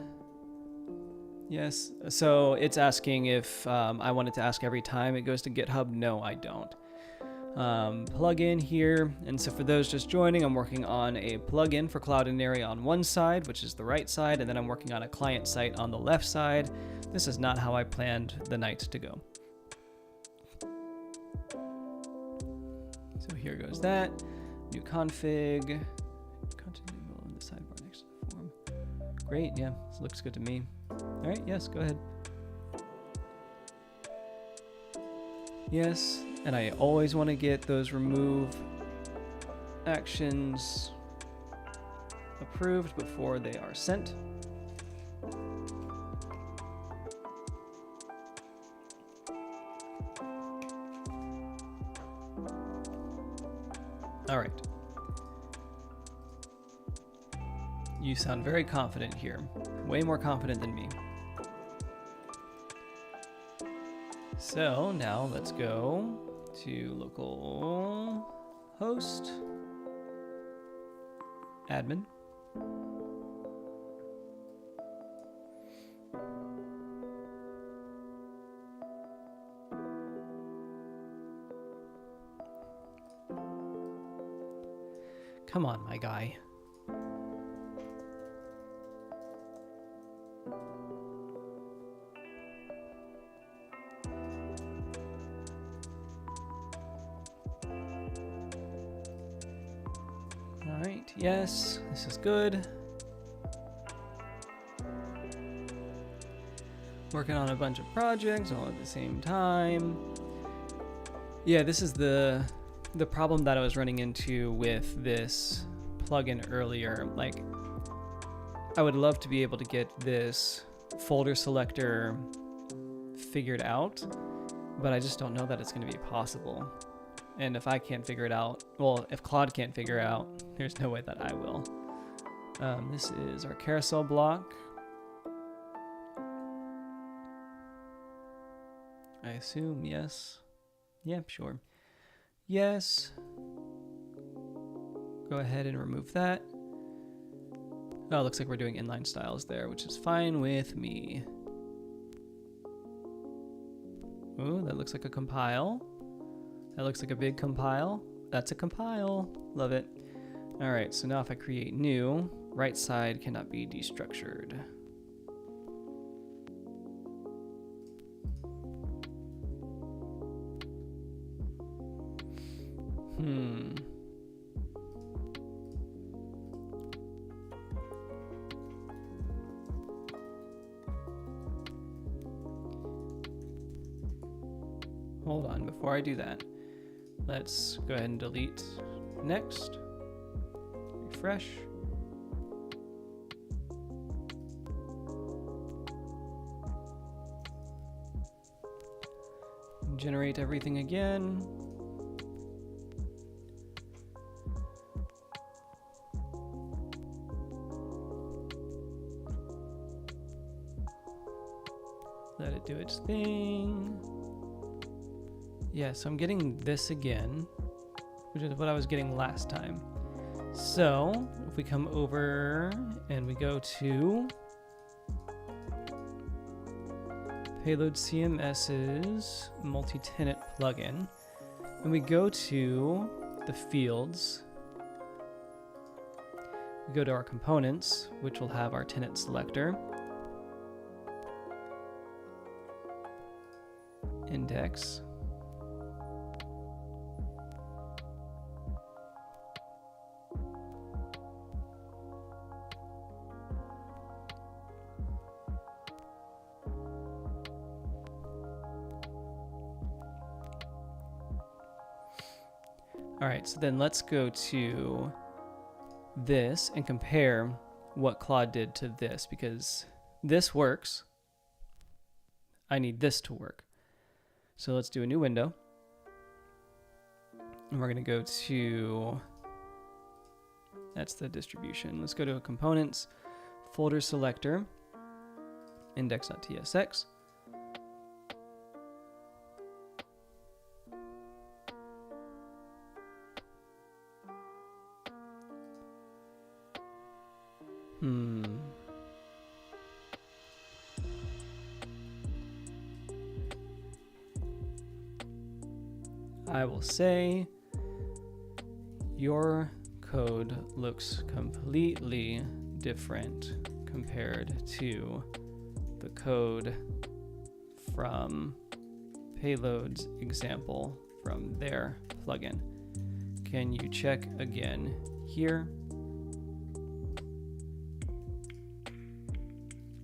Speaker 1: Yes, so it's asking if I want it to ask every time it goes to GitHub. No, I don't. Plugin here, and so for those just joining, I'm working on a plugin for Cloudinary on one side, which is the right side, and then I'm working on a client site on the left side. This is not how I planned the night to go. So here goes that. New config. Continue in the sidebar next to the form. Great, yeah, this looks good to me. All right, yes, go ahead. Yes, and I always want to get those remove actions approved before they are sent. All right. You sound very confident here. Way more confident than me. So now let's go to local host, admin. Come on, my guy. All right, yes, this is good. Working on a bunch of projects all at the same time. Yeah, this is the problem that I was running into with this plugin earlier. Like, I would love to be able to get this folder selector figured out, but I just don't know that it's going to be possible. And if I can't figure it out, well, if Claude can't figure it out, there's no way that I will. This is our carousel block. I assume, yes. Yep, sure. Yes. Go ahead and remove that. Oh, it looks like we're doing inline styles there, which is fine with me. Ooh, that looks like a compile. That looks like a big compile. That's a compile. Love it. All right, so now if I create new, right side cannot be destructured. Hold on, before I do that, let's go ahead and delete next, refresh. Generate everything again. Let it do its thing. Yeah, so I'm getting this again, which is what I was getting last time. So if we come over and we go to PayloadCMS's multi-tenant plugin, and we go to the fields, we go to our components, which will have our tenant selector, index, all right, so then let's go to this and compare what Claude did to this, because this works. I need this to work. So let's do a new window. And we're going to go to, that's the distribution. Let's go to components, folder selector, index.tsx. I will say your code looks completely different compared to the code from Payload's example from their plugin. Can you check again here?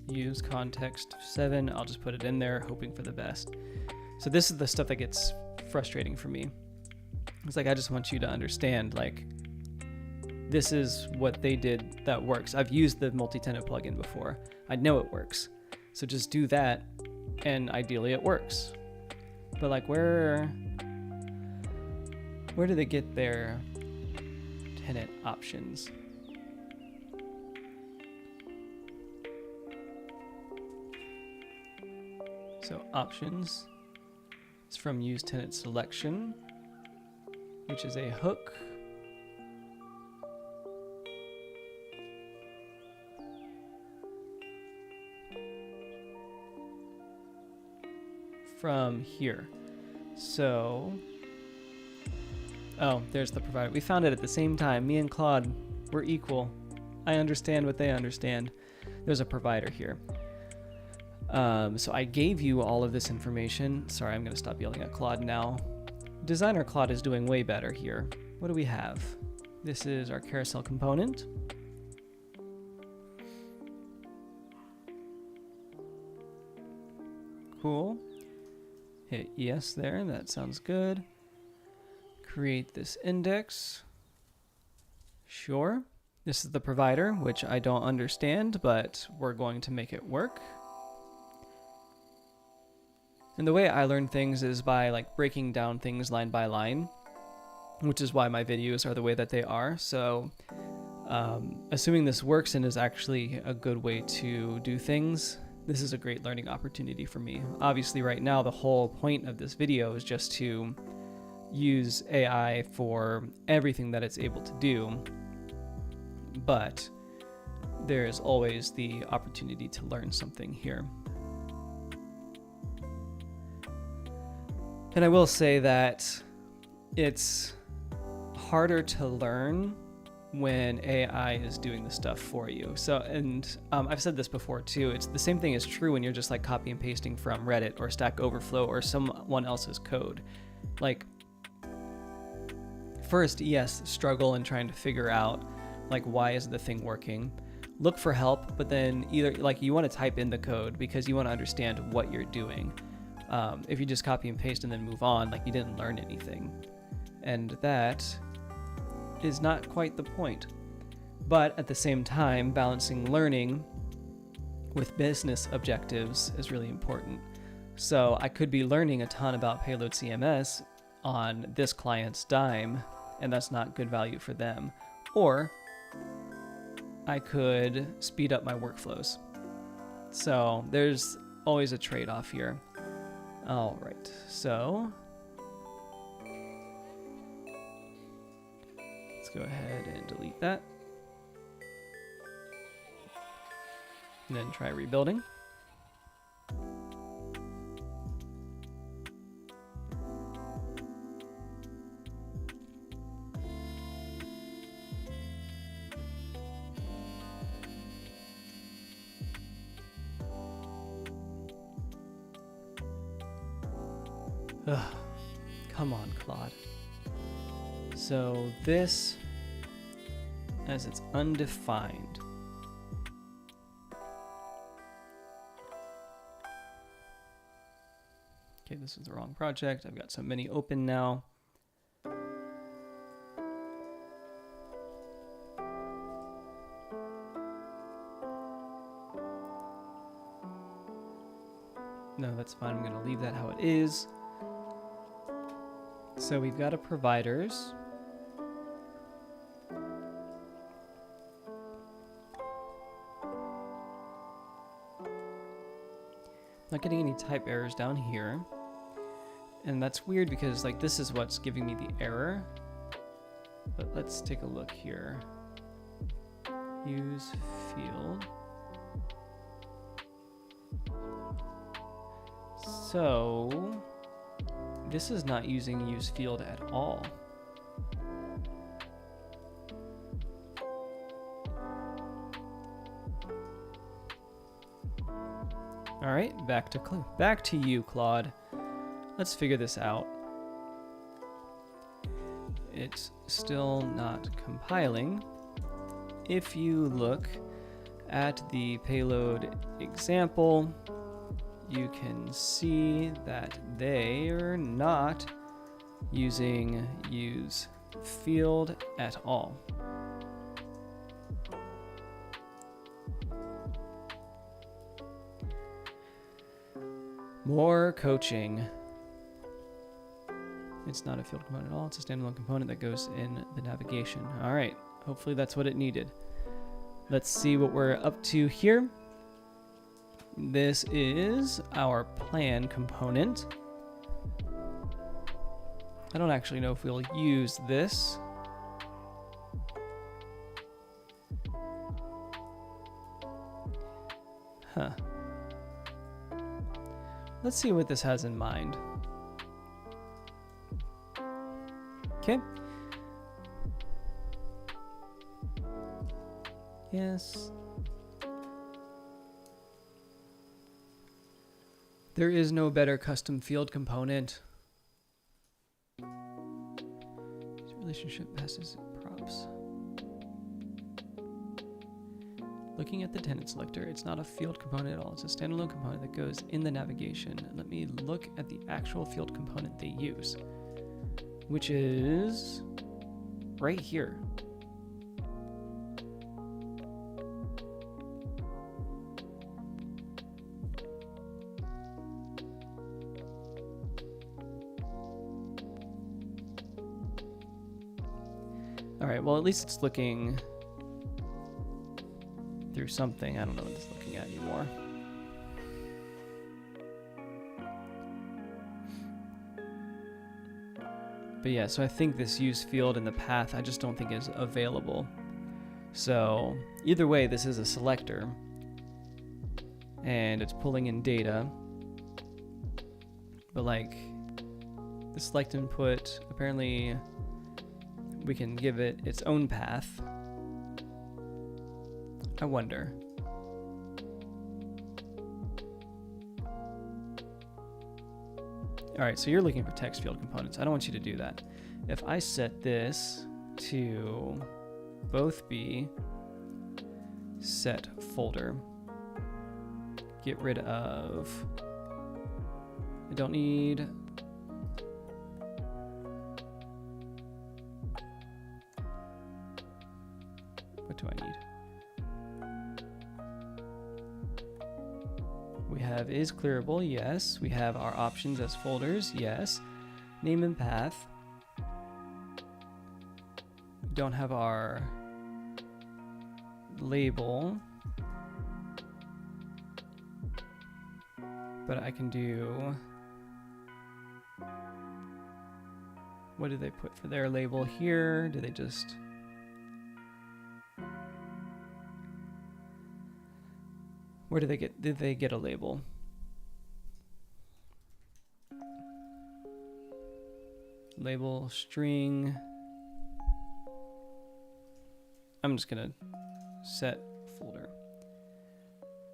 Speaker 1: Use context 7. I'll just put it in there, hoping for the best. So this is the stuff that gets frustrating for me. It's like, I just want you to understand, like, this is what they did that works. I've used the multi-tenant plugin before. I know it works. So just do that, and ideally it works. But like, where do they get their tenant options? So options is from use tenant selection, which is a hook. From here. So, oh, there's the provider. We found it at the same time. Me and Claude, we're equal. I understand what they understand. There's a provider here. So I gave you all of this information. Sorry, I'm going to stop yelling at Claude now. Designer Claude is doing way better here. What do we have? This is our carousel component. Cool. Hit yes there, that sounds good. Create this index. Sure. This is the provider, which I don't understand, but we're going to make it work. And the way I learn things is by like breaking down things line by line, which is why my videos are the way that they are. So assuming this works and is actually a good way to do things, this is a great learning opportunity for me. Obviously right now, the whole point of this video is just to use AI for everything that it's able to do. But there's always the opportunity to learn something here. And I will say that it's harder to learn when AI is doing the stuff for you. So, and I've said this before too, it's the same thing is true when you're just like copy and pasting from Reddit or Stack Overflow or someone else's code. Like, first, yes, struggle in trying to figure out like why is the thing working. Look for help, but then either like you want to type in the code because you want to understand what you're doing. If you just copy and paste and then move on, like you didn't learn anything. And that is not quite the point. But at the same time, balancing learning with business objectives is really important. So I could be learning a ton about Payload CMS on this client's dime, and that's not good value for them. Or I could speed up my workflows. So there's always a trade-off here. All right, so let's go ahead and delete that. And then try rebuilding. Ugh, come on, Claude. So this, as it's undefined. Okay, this is the wrong project. I've got so many open now. No, that's fine. I'm going to leave that how it is. So we've got a providers. Not getting any type errors down here. And that's weird because like this is what's giving me the error. But let's take a look here. Use field. So this is not using use field at all. All right, back to you, Claude. Let's figure this out. It's still not compiling. If you look at the payload example, you can see that they are not using use field at all. More coaching. It's not a field component at all. It's a standalone component that goes in the navigation. All right, hopefully that's what it needed. Let's see what we're up to here. This is our plan component. I don't actually know if we'll use this. Huh. Let's see what this has in mind. Okay. Yes. There is no better custom field component. This relationship passes prop. Oops. Looking at the tenant selector, it's not a field component at all. It's a standalone component that goes in the navigation. Let me look at the actual field component they use, which is right here. All right, well, at least it's looking through something. I don't know what it's looking at anymore. But yeah, so I think this use field in the path, I just don't think is available. So either way, this is a selector and it's pulling in data. But like the select input, apparently we can give it its own path. I wonder. All right, so you're looking for text field components. I don't want you to do that. If I set this to both be set folder, get rid of, I don't need, what do I need? We have is clearable, yes. We have our options as folders, yes. Name and path. We don't have our label, but I can do, what do they put for their label here? Do they just, where did they get a label? Label string. I'm just gonna set folder.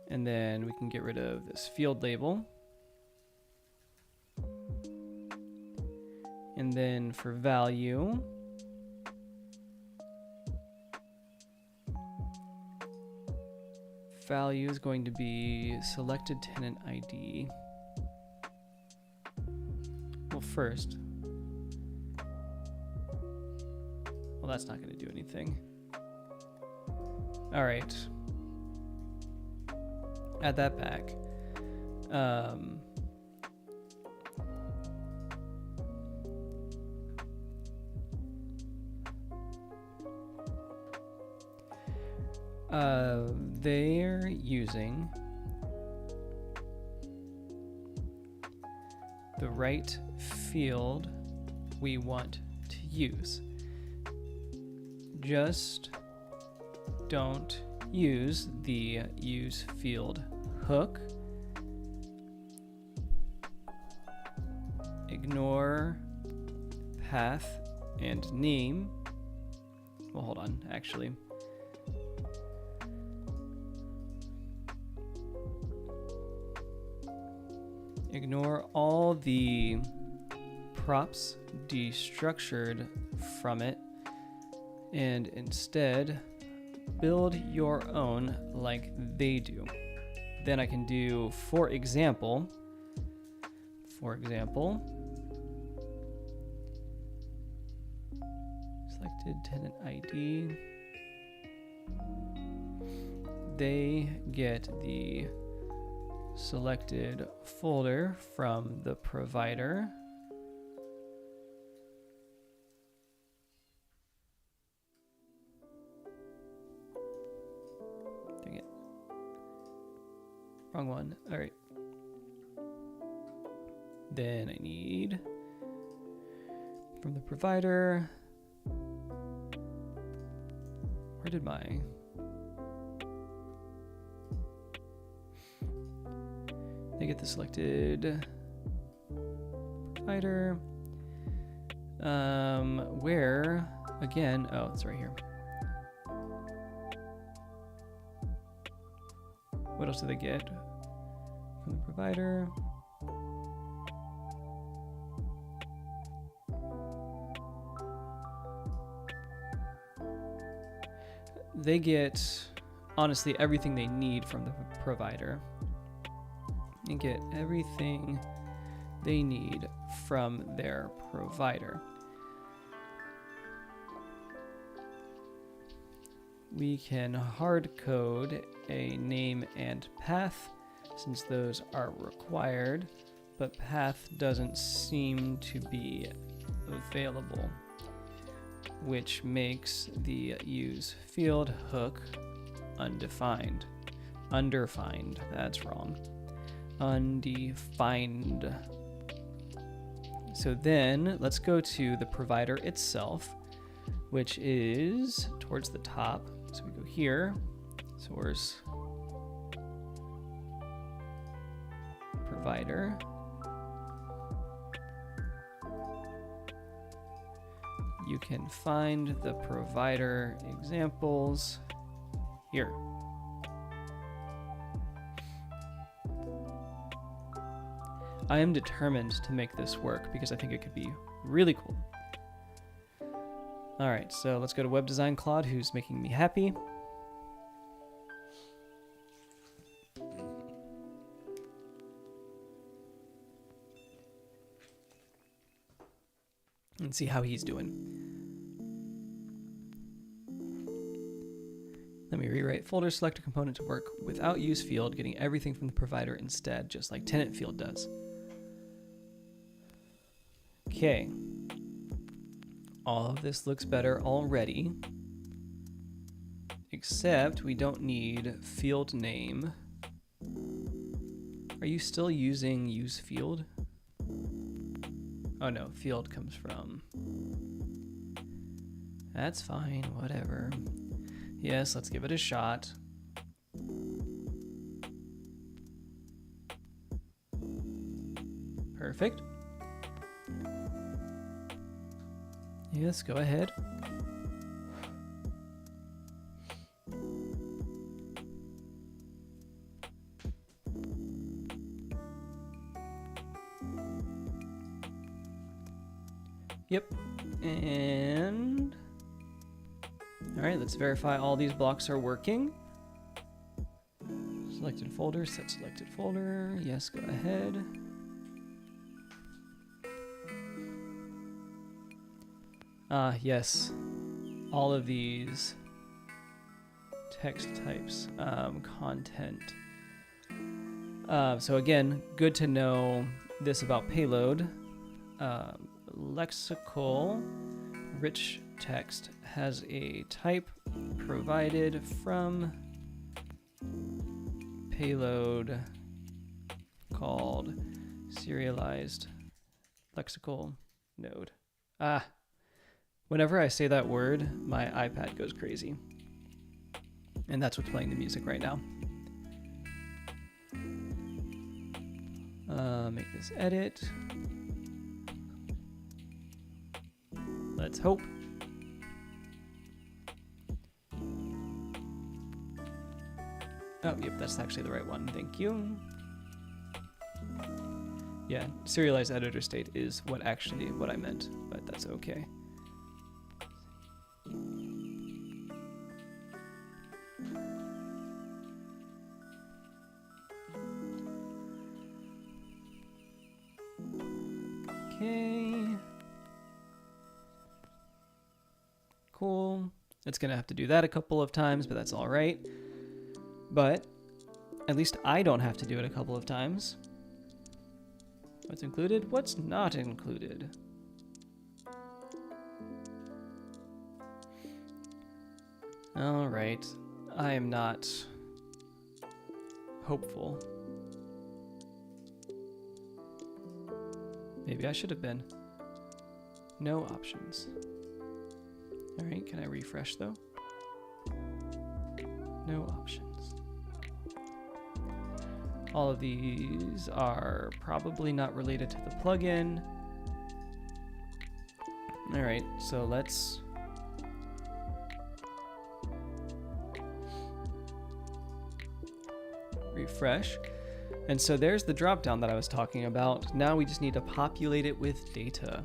Speaker 1: And then we can get rid of this field label. And then for value, value is going to be selected tenant ID. Well, first, well, that's not going to do anything. All right, add that back. They're using the right field we want to use. Just don't use the use field hook. Ignore path and name. Well, hold on, actually. Ignore all the props destructured from it and instead build your own like they do. Then I can do, for example, selected tenant ID. They get the selected folder from the provider. Dang it. Wrong one. All right. Then I need from the provider. Where did my they get the selected provider. Where again? Oh, it's right here. What else do they get from the provider? they get, honestly, everything they need from the provider. They get everything they need from their provider. We can hard code a name and path since those are required, but path doesn't seem to be available, which makes the use field hook undefined. Underfined, that's wrong. Undefined. So then let's go to the provider itself, which is towards the top. So we go here, source, provider. You can find the provider examples here. I am determined to make this work because I think it could be really cool. All right, so let's go to web design Claude, who's making me happy. And see how he's doing. Let me rewrite folder selector component to work without use field, getting everything from the provider instead, just like tenant field does. Okay. All of this looks better already, except we don't need field name. Are you still using use field? Oh no, field comes from. That's fine, whatever. Yes, let's give it a shot. Perfect. Yes, go ahead. Yep. And all right, let's verify all these blocks are working. Selected folder, set selected folder. Yes, go ahead. Yes, all of these text types, content. So again, good to know this about payload. Lexical rich text has a type provided from payload called serialized lexical node. Whenever I say that word, my iPad goes crazy. And that's what's playing the music right now. Make this edit. Let's hope. Oh, yep, that's actually the right one. Thank you. Yeah, serialized editor state is what I meant, but that's okay. Okay. Cool. It's gonna have to do that a couple of times, but that's all right. But at least I don't have to do it a couple of times. What's included? What's not included? All right. I am not hopeful. Maybe I should have been. No options. All right, can I refresh though? No options. All of these are probably not related to the plugin. All right, so let's refresh. And so there's the dropdown that I was talking about. Now we just need to populate it with data.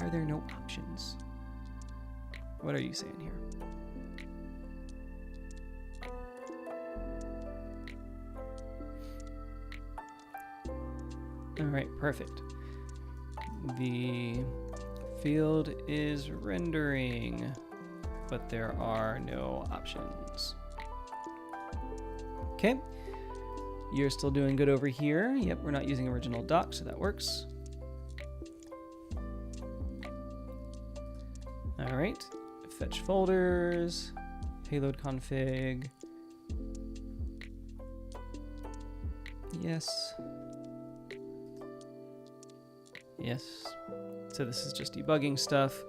Speaker 1: are there no options? What are you saying here? All right, perfect. The field is rendering, but there are no options. Okay, you're still doing good over here. Yep, we're not using original doc, so that works. All right, fetch folders, payload config. Yes. Yes. So this is just debugging stuff.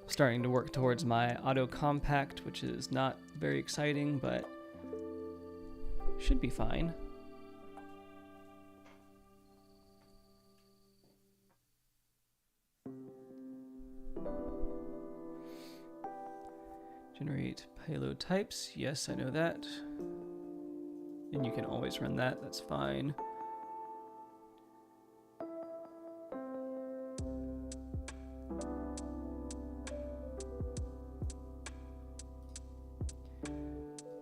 Speaker 1: I'm starting to work towards my auto compact, which is not very exciting, but should be fine. Generate payload types. Yes, I know that. And you can always run that. That's fine.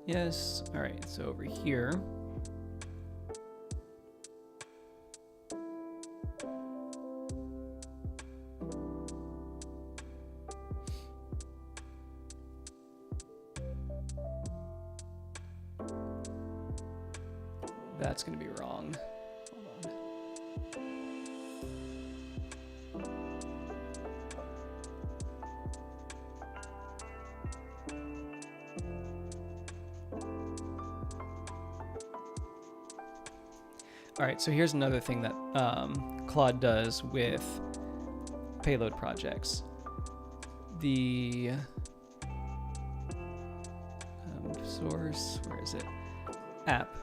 Speaker 1: Yes. All right. So over here, that's going to be wrong. Hold on. All right, so here's another thing that Claude does with payload projects. The source, where is it? App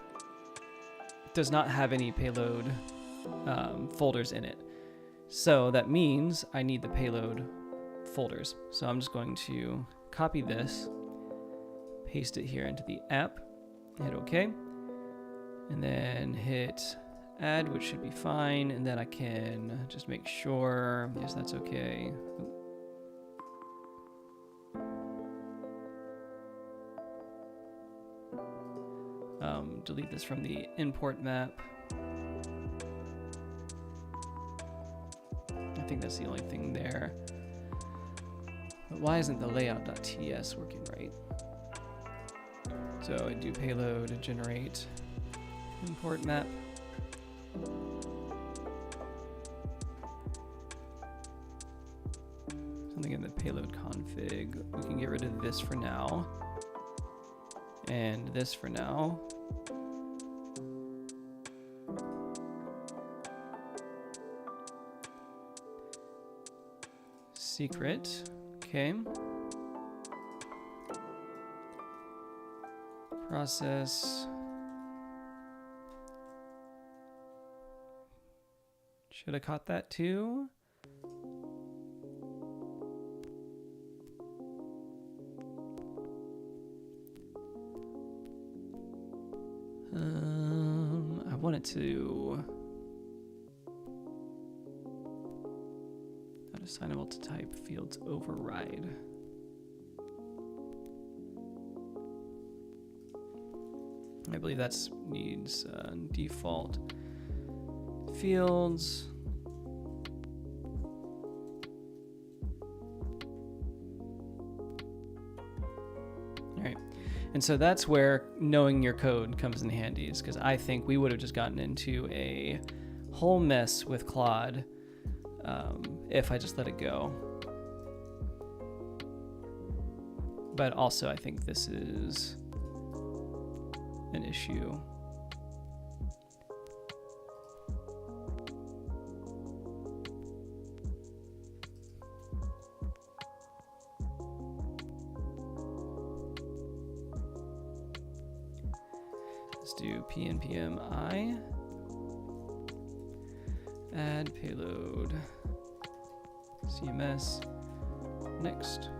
Speaker 1: does not have any payload folders in it. So that means I need the payload folders. So I'm just going to copy this, paste it here into the app, hit OK, and then hit add, which should be fine, and then I can just make sure, yes, that's okay. Delete this from the import map. I think that's the only thing there. But why isn't the layout.ts working right? So I do payload, generate, import map. Something in the payload config. We can get rid of this for now. And this for now. Secret, okay. Process. Should have caught that too. I wanted to not assignable to type fields override. I believe that's needs default fields. And so that's where knowing your code comes in handy, is because I think we would have just gotten into a whole mess with Claude if I just let it go. But also I think this is an issue. Let's do pnpm add payload CMS next.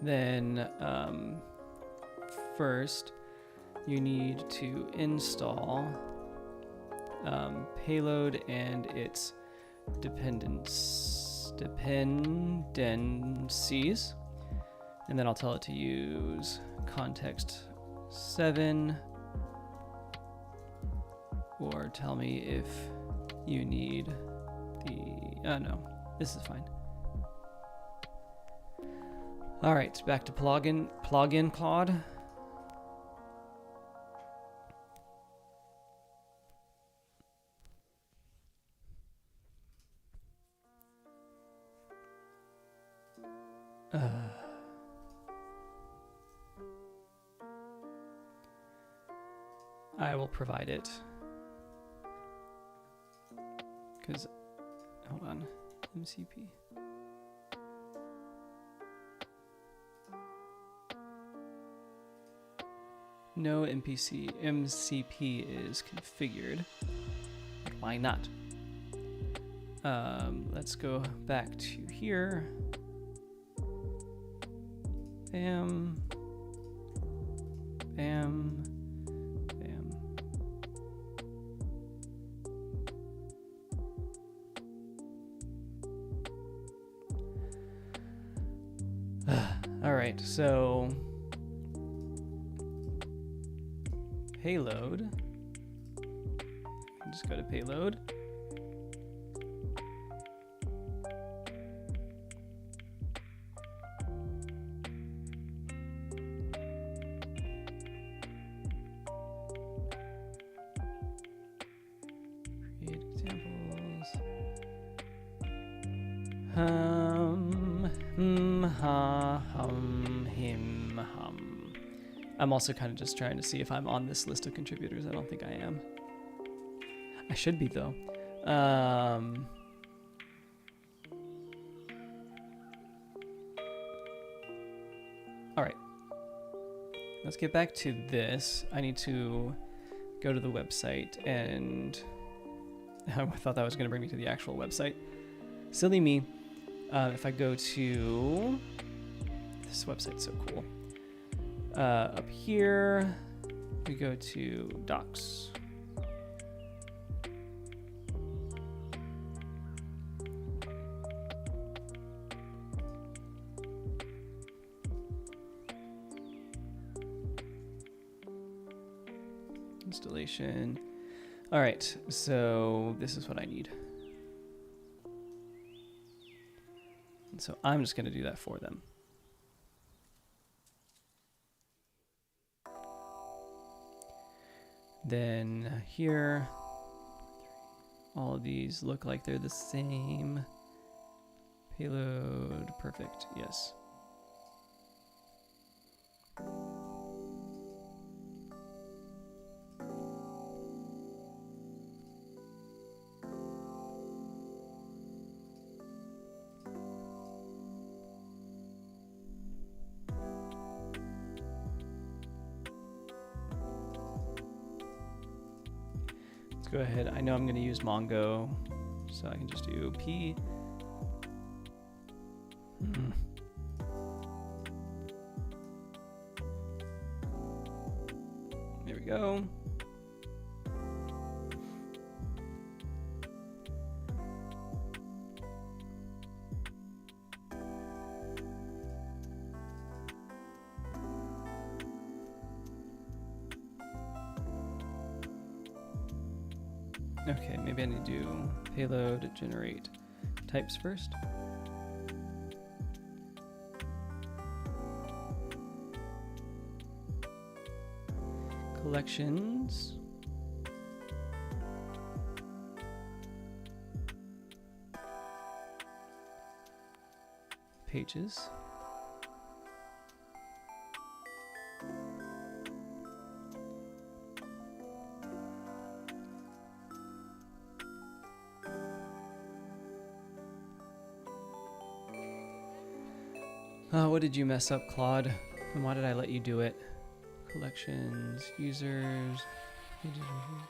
Speaker 1: Then first you need to install payload and its dependencies, and then I'll tell it to use context 7, or tell me if you need the, no, this is fine. All right, back to plugin Claude. I will provide it. Because, hold on, MCP. No MCP is configured. Why not? Let's go back to here. Bam. Bam. Bam. All right, so payload. Just go to payload. Create examples. Him, hum. I'm also kind of just trying to see if I'm on this list of contributors. I don't think I am. I should be though. All right. Let's get back to this. I need to go to the website, and I thought that was going to bring me to the actual website. Silly me. If I go to this website's so cool. Up here, we go to docs. Installation. All right, so this is what I need. And so I'm just going to do that for them. Then here, all of these look like they're the same. Payload, perfect, yes. Go ahead. I know I'm going to use Mongo, so I can just do P. There we go. Okay, maybe I need to do payload generate types first. Collections. Pages. What did you mess up, Claude? And why did I let you do it? Collections, users, pages, reviews.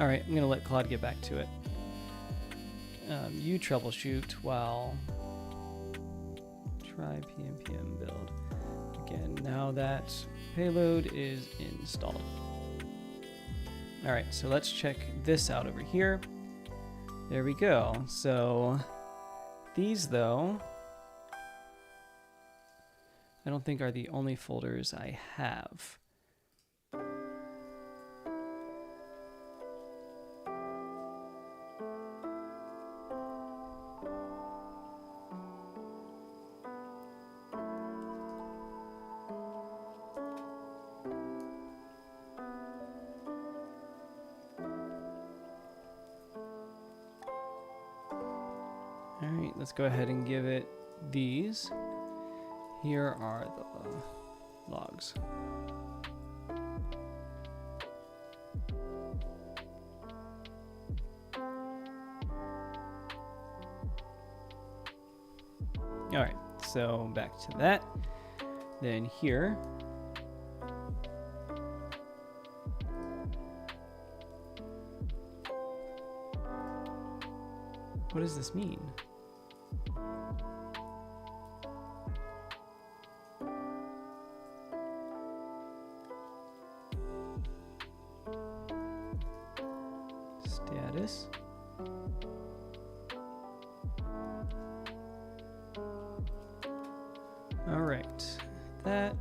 Speaker 1: All right, I'm gonna let Claude get back to it. You troubleshoot while try pnpm build. Again, now that payload is installed. All right, so let's check this out over here. There we go. So these, though, I don't think are the only folders I have. All right, let's go ahead and give it these. Here are the logs. All right, so back to that. Then here, what does this mean? Status. All right, that.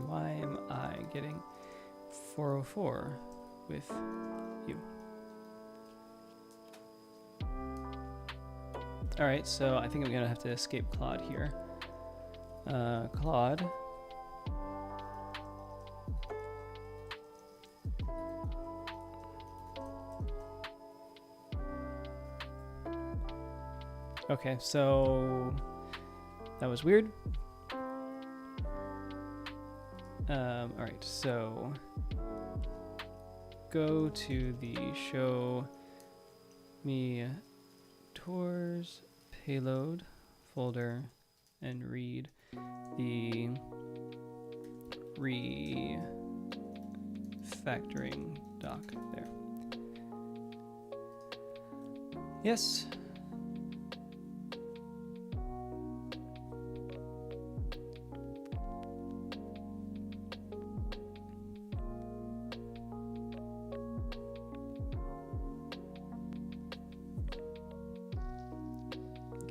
Speaker 1: Why am I getting 404 with you? All right, so I think I'm gonna have to escape Claude here. Claude. Okay, so that was weird. All right, so go to the show me tours payload folder and read the refactoring doc there. Yes.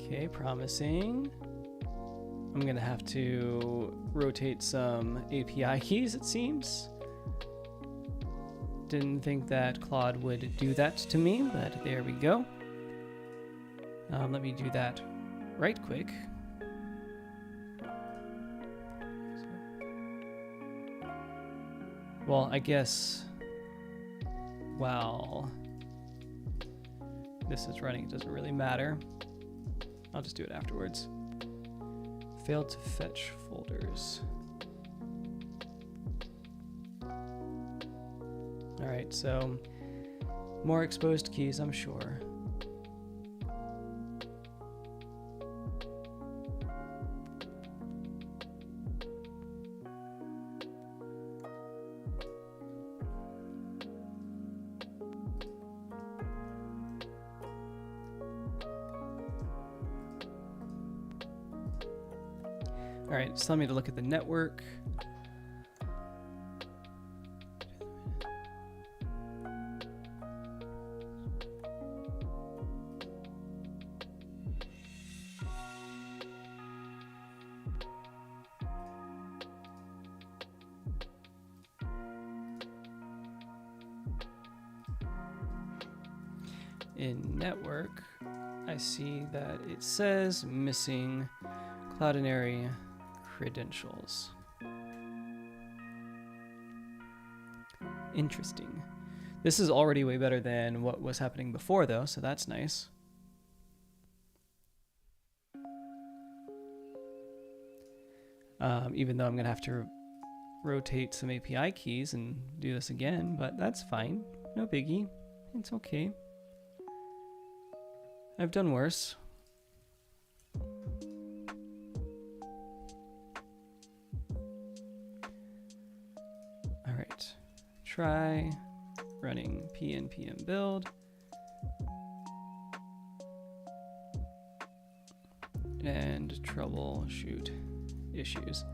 Speaker 1: Okay, promising. I'm gonna have to rotate some API keys, it seems. Didn't think that Claude would do that to me, but there we go. Let me do that right quick. Well, I guess while this is running, it doesn't really matter. I'll just do it afterwards. Failed to fetch folders. All right, so more exposed keys, I'm sure. All right, it's telling me to look at the network. In network, I see that it says missing Cloudinary credentials. Interesting. This is already way better than what was happening before, though, so that's nice. Even though I'm going to have to rotate some API keys and do this again, but that's fine. No biggie. It's okay. I've done worse. All right. Try running pnpm build. And troubleshoot issues.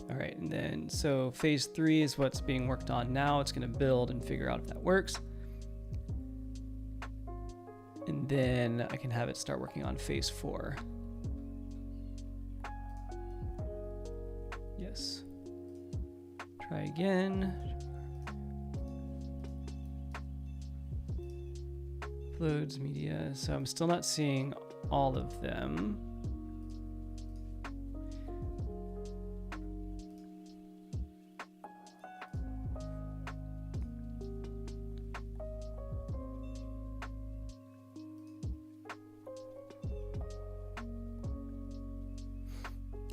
Speaker 1: All right, and then so phase 3 is what's being worked on now. It's going to build and figure out if that works. And then I can have it start working on phase 4. Yes. Try again. Uploads media. So I'm still not seeing all of them.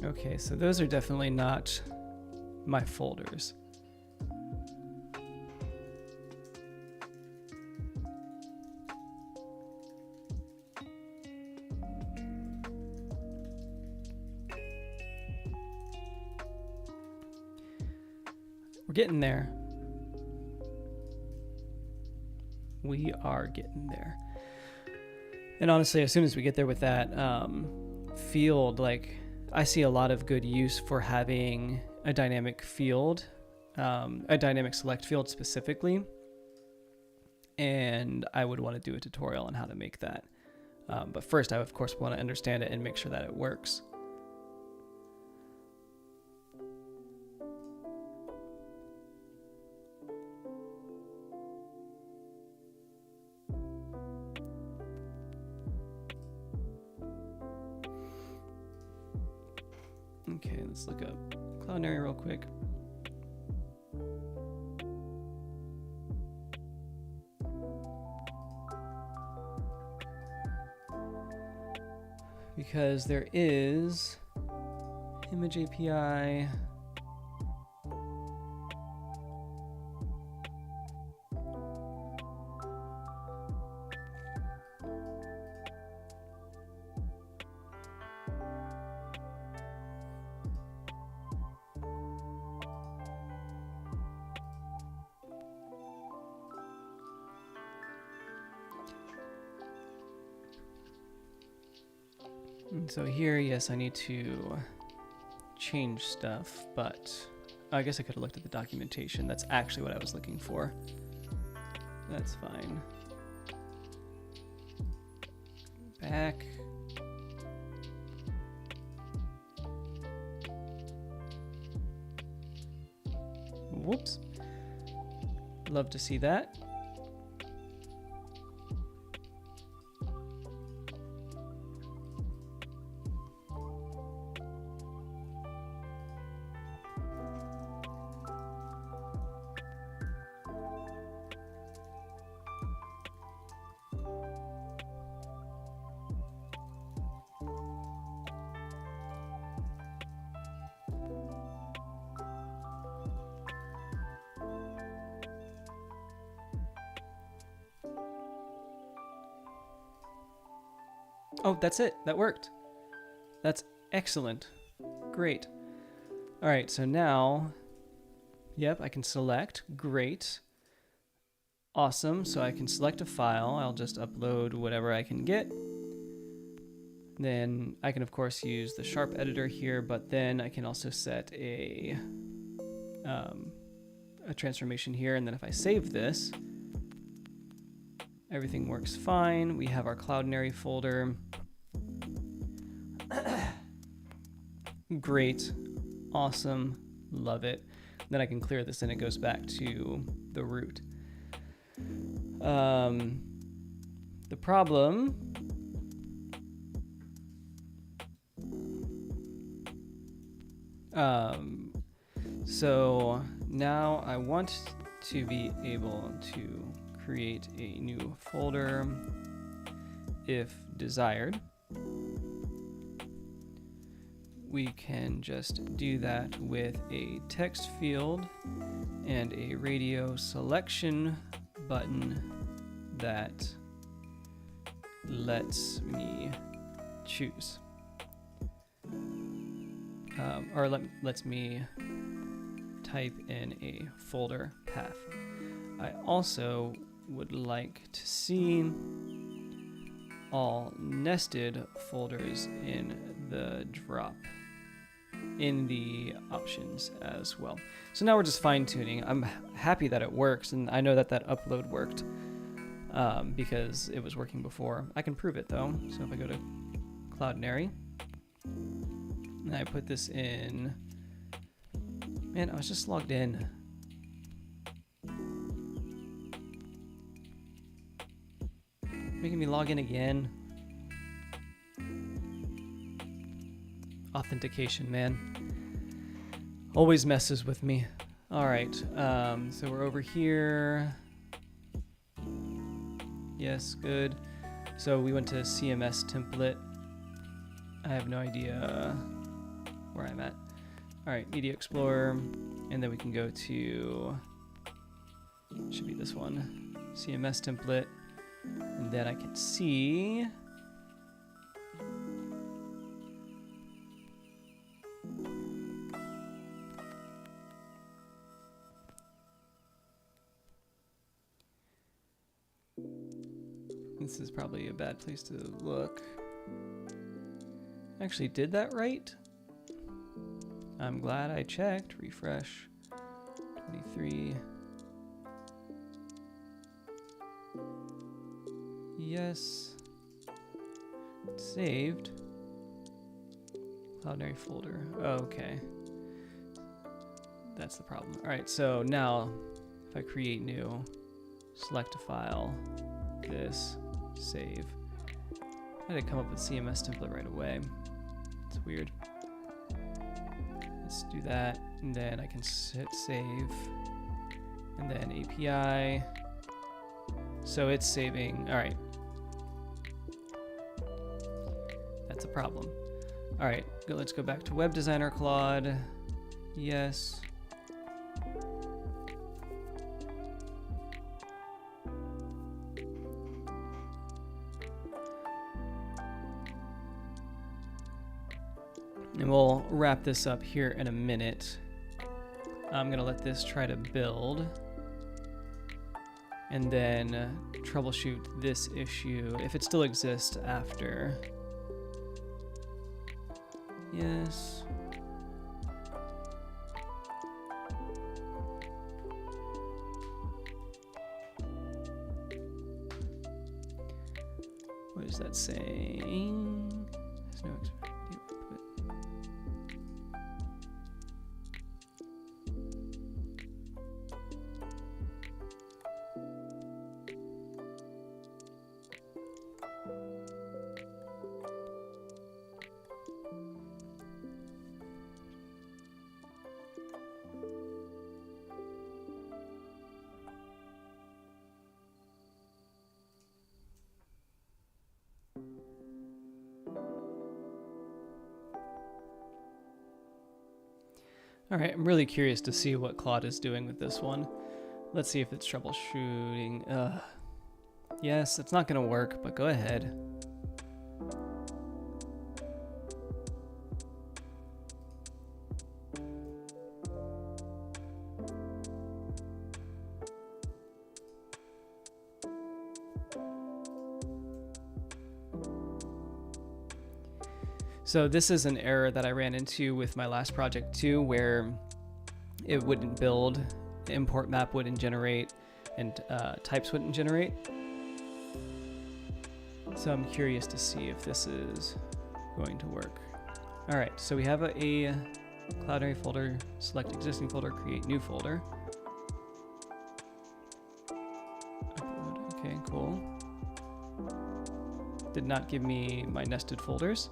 Speaker 1: Okay, so those are definitely not my folders. We're getting there. We are getting there. And honestly, as soon as we get there with that field, like I see a lot of good use for having a dynamic field, a dynamic select field specifically. And I would want to do a tutorial on how to make that. But first, I of course want to understand it and make sure that it works. Okay, let's look up Cloudinary real quick. Because there is image API. And so here, yes, I need to change stuff, but I guess I could have looked at the documentation. That's actually what I was looking for. That's fine. Back. Whoops. Love to see that. Oh, that's it. That worked. That's excellent. Great. All right, so now, yep, I can select. Great. Awesome. So I can select a file. I'll just upload whatever I can get. Then I can, of course, use the Sharp editor here, but then I can also set a transformation here. And then if I save this, everything works fine. We have our Cloudinary folder. Great. Awesome. Love it. Then I can clear this and it goes back to the root. The problem so now I want to be able to create a new folder if desired. We can just do that with a text field and a radio selection button that lets me choose, or lets me type in a folder path. I also would like to see all nested folders in the drop in the options as well. So now we're just fine-tuning. I'm happy that it works, and I know that that upload worked because it was working before. I can prove it though. So if I go to Cloudinary and I put this in, man, I was just logged in. Making me log in again. Authentication, man. Always messes with me. All right, so we're over here. Yes, good. So we went to CMS template. I have no idea where I'm at. All right, Media Explorer, and then we can go to, should be this one, CMS template, and then I can see this is probably a bad place to look. Actually did that right. I'm glad I checked. Refresh. 23. Yes. Saved. Cloudinary folder. Okay. That's the problem. All right, so now if I create new, select a file, this, save. I had to come up with CMS template right away. It's weird. Let's do that, and then I can hit save, and then API. So it's saving. All right. That's a problem. All right, let's go back to Web Designer Claude. Yes. And we'll wrap this up here in a minute. I'm gonna let this try to build and then troubleshoot this issue if it still exists after. Yes. What is that saying? There's no expected output. All right, I'm really curious to see what Claude is doing with this one. Let's see if it's troubleshooting. Yes, it's not gonna work, but go ahead. So this is an error that I ran into with my last project too, where it wouldn't build, import map wouldn't generate, and types wouldn't generate. So I'm curious to see if this is going to work. All right, so we have a Cloudinary folder, select existing folder, create new folder. Upload, okay, cool. Did not give me my nested folders.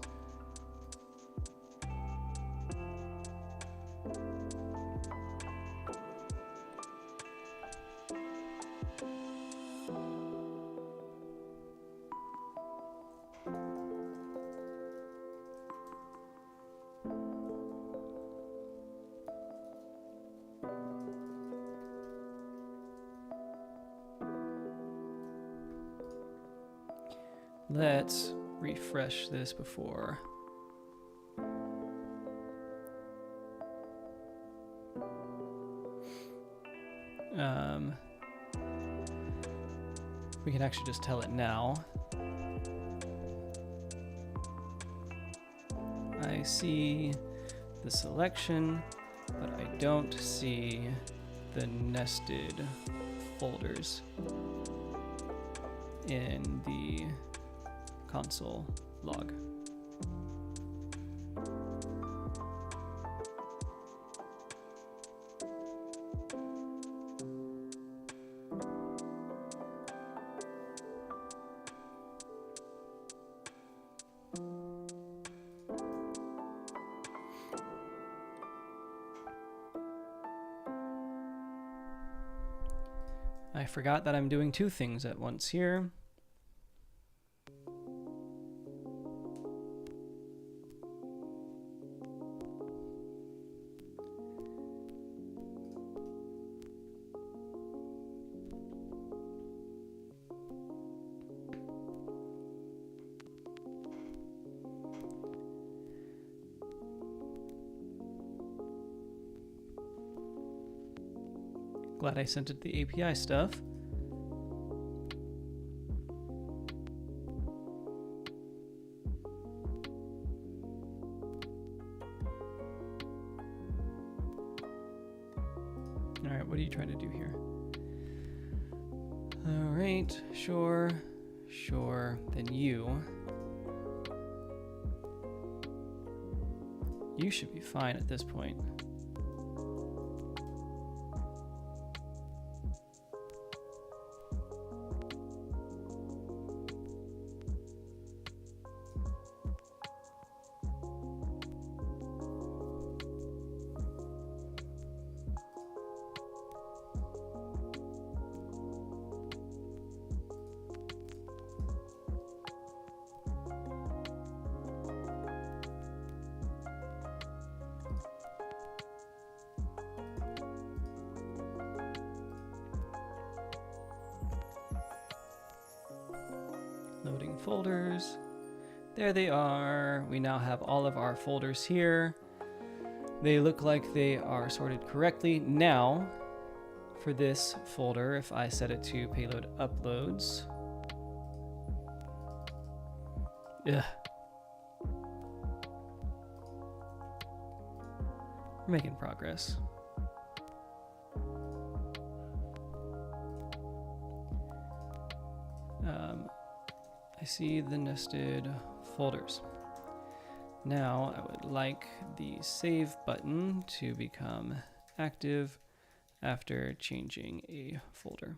Speaker 1: Let's refresh this before. We can actually just tell it now. I see the selection, but I don't see the nested folders in the console log. I forgot that I'm doing two things at once here. Glad I sent it the API stuff. All right, what are you trying to do here? All right, sure, then you should be fine at this point. Loading folders. There they are. We now have all of our folders here. They look like they are sorted correctly. Now, for this folder, if I set it to payload uploads. Ugh. We're making progress. I see the nested folders. Now I would like the save button to become active after changing a folder.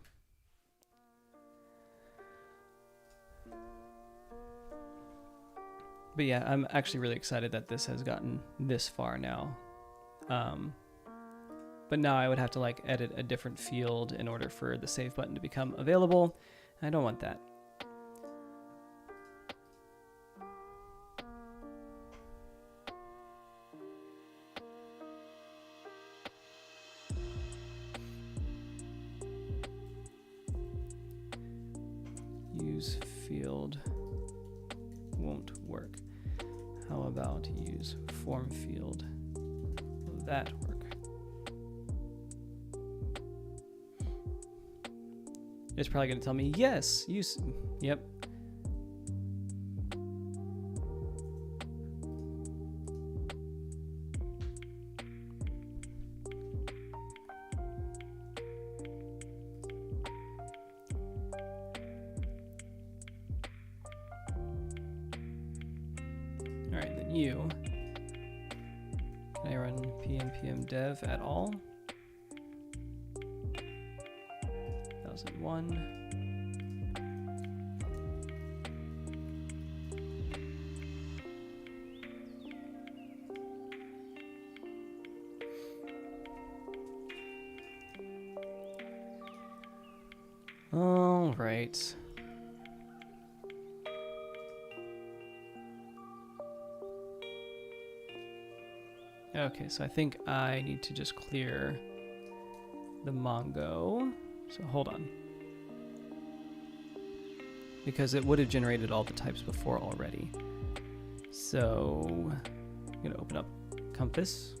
Speaker 1: But yeah, I'm actually really excited that this has gotten this far now. But now I would have to like edit a different field in order for the save button to become available. I don't want that. Use field won't work. How about use form field? Will that work? It's probably going to tell me yes. Use. Yep. All right, then you. Can I run pnpm dev at all? 1001. All right. Okay, so I think I need to just clear the Mongo. So hold on. because it would have generated all the types before already. So I'm gonna open up Compass,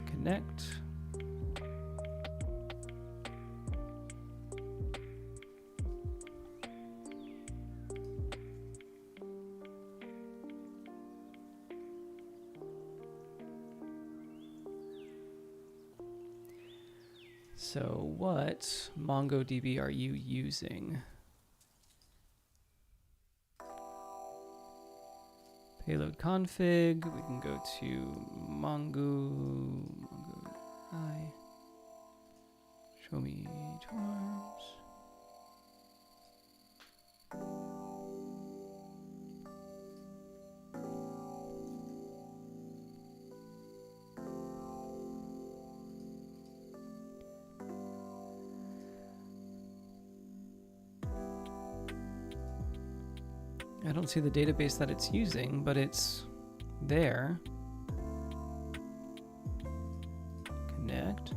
Speaker 1: connect. So what MongoDB are you using? Payload config, we can go to Mongo I, show me terms. I don't see the database that it's using, but it's there. Connect.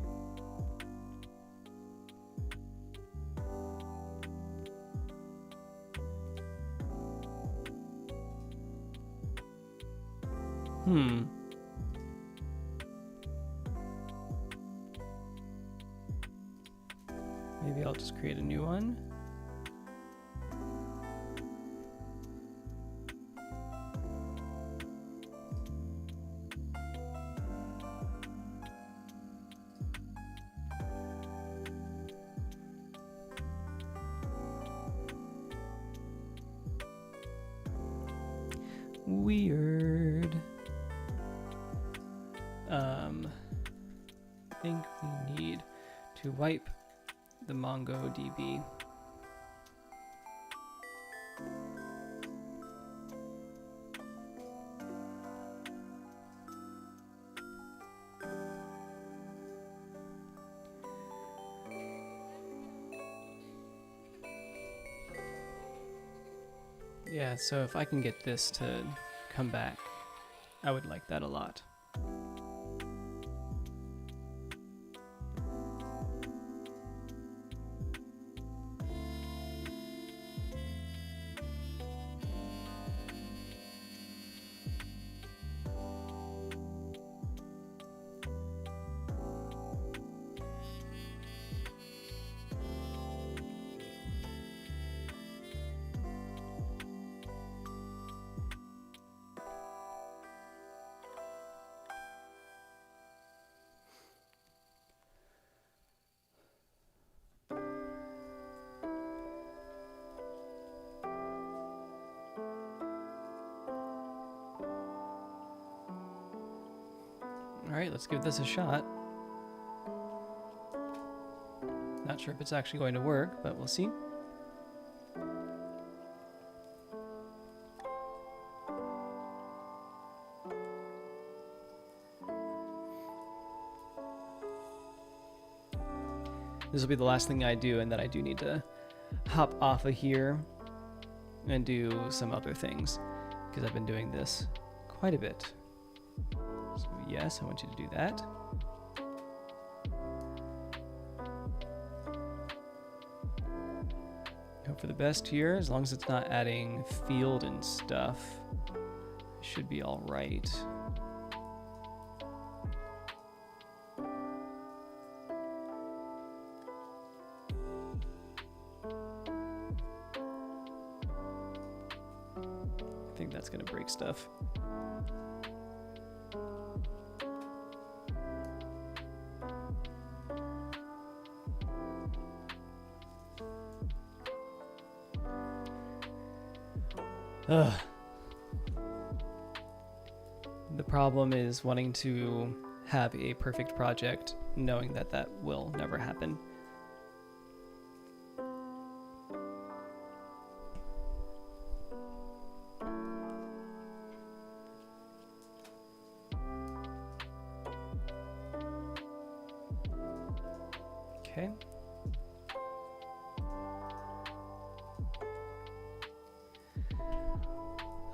Speaker 1: Maybe I'll just create a new one. Weird. I think we need to wipe the MongoDB. Yeah, so if I can get this to come back, I would like that a lot. All right, let's give this a shot. Not sure if it's actually going to work, but we'll see. This will be the last thing I do, and then I do need to hop off of here and do some other things, because I've been doing this quite a bit. So yes, I want you to do that. Hope for the best here, as long as it's not adding field and stuff, it should be all right. I think that's gonna break stuff. Ugh. The problem is wanting to have a perfect project, knowing that that will never happen. Okay.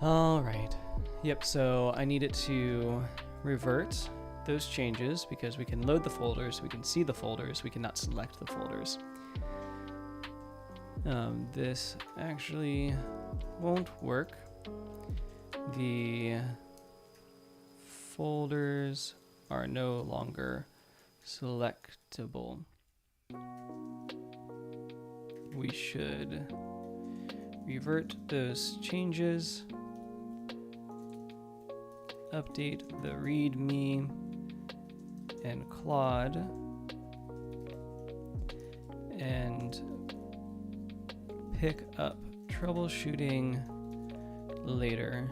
Speaker 1: All right. Yep, so I need it to revert those changes because we can load the folders, we can see the folders, we cannot select the folders. This actually won't work. The folders are no longer selectable. We should revert those changes, update the README and Claude, and pick up troubleshooting later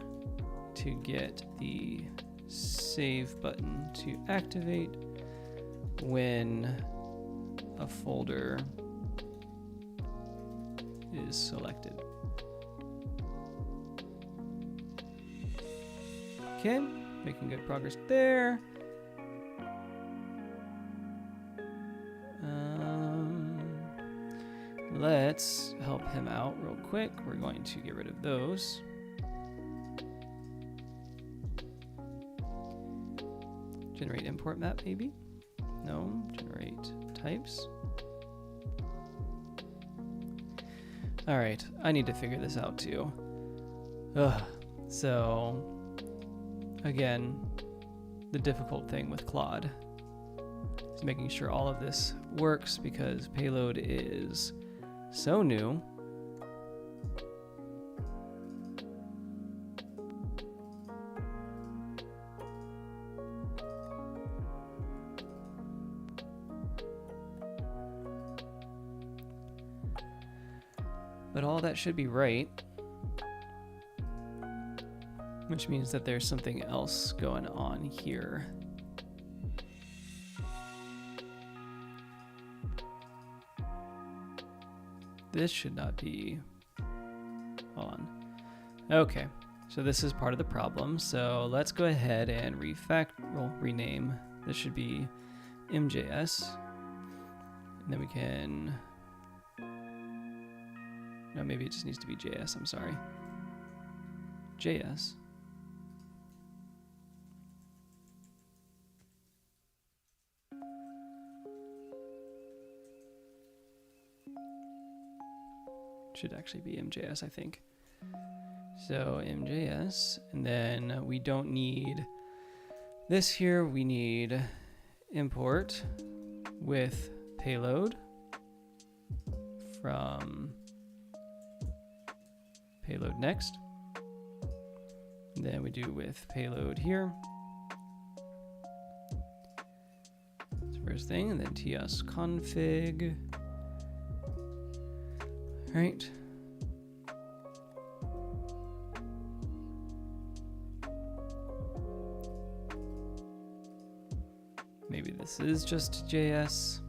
Speaker 1: to get the save button to activate when a folder is selected. Okay, making good progress there. Let's help him out real quick. We're going to get rid of those. Generate import map, maybe? No, generate types. All right, I need to figure this out too. So, again, the difficult thing with Claude is making sure all of this works because Payload is so new. But all that should be right, which means that there's something else going on here. This should not be on. Okay, so this is part of the problem. So let's go ahead and rename. This should be MJS. And then we can, no, maybe it just needs to be JS, I'm sorry. JS. Should actually be MJS, I think. So MJS, and then we don't need this here. We need import with payload from payload next. And then we do with payload here. That's the first thing, and then ts config. All right. Maybe this is just JS.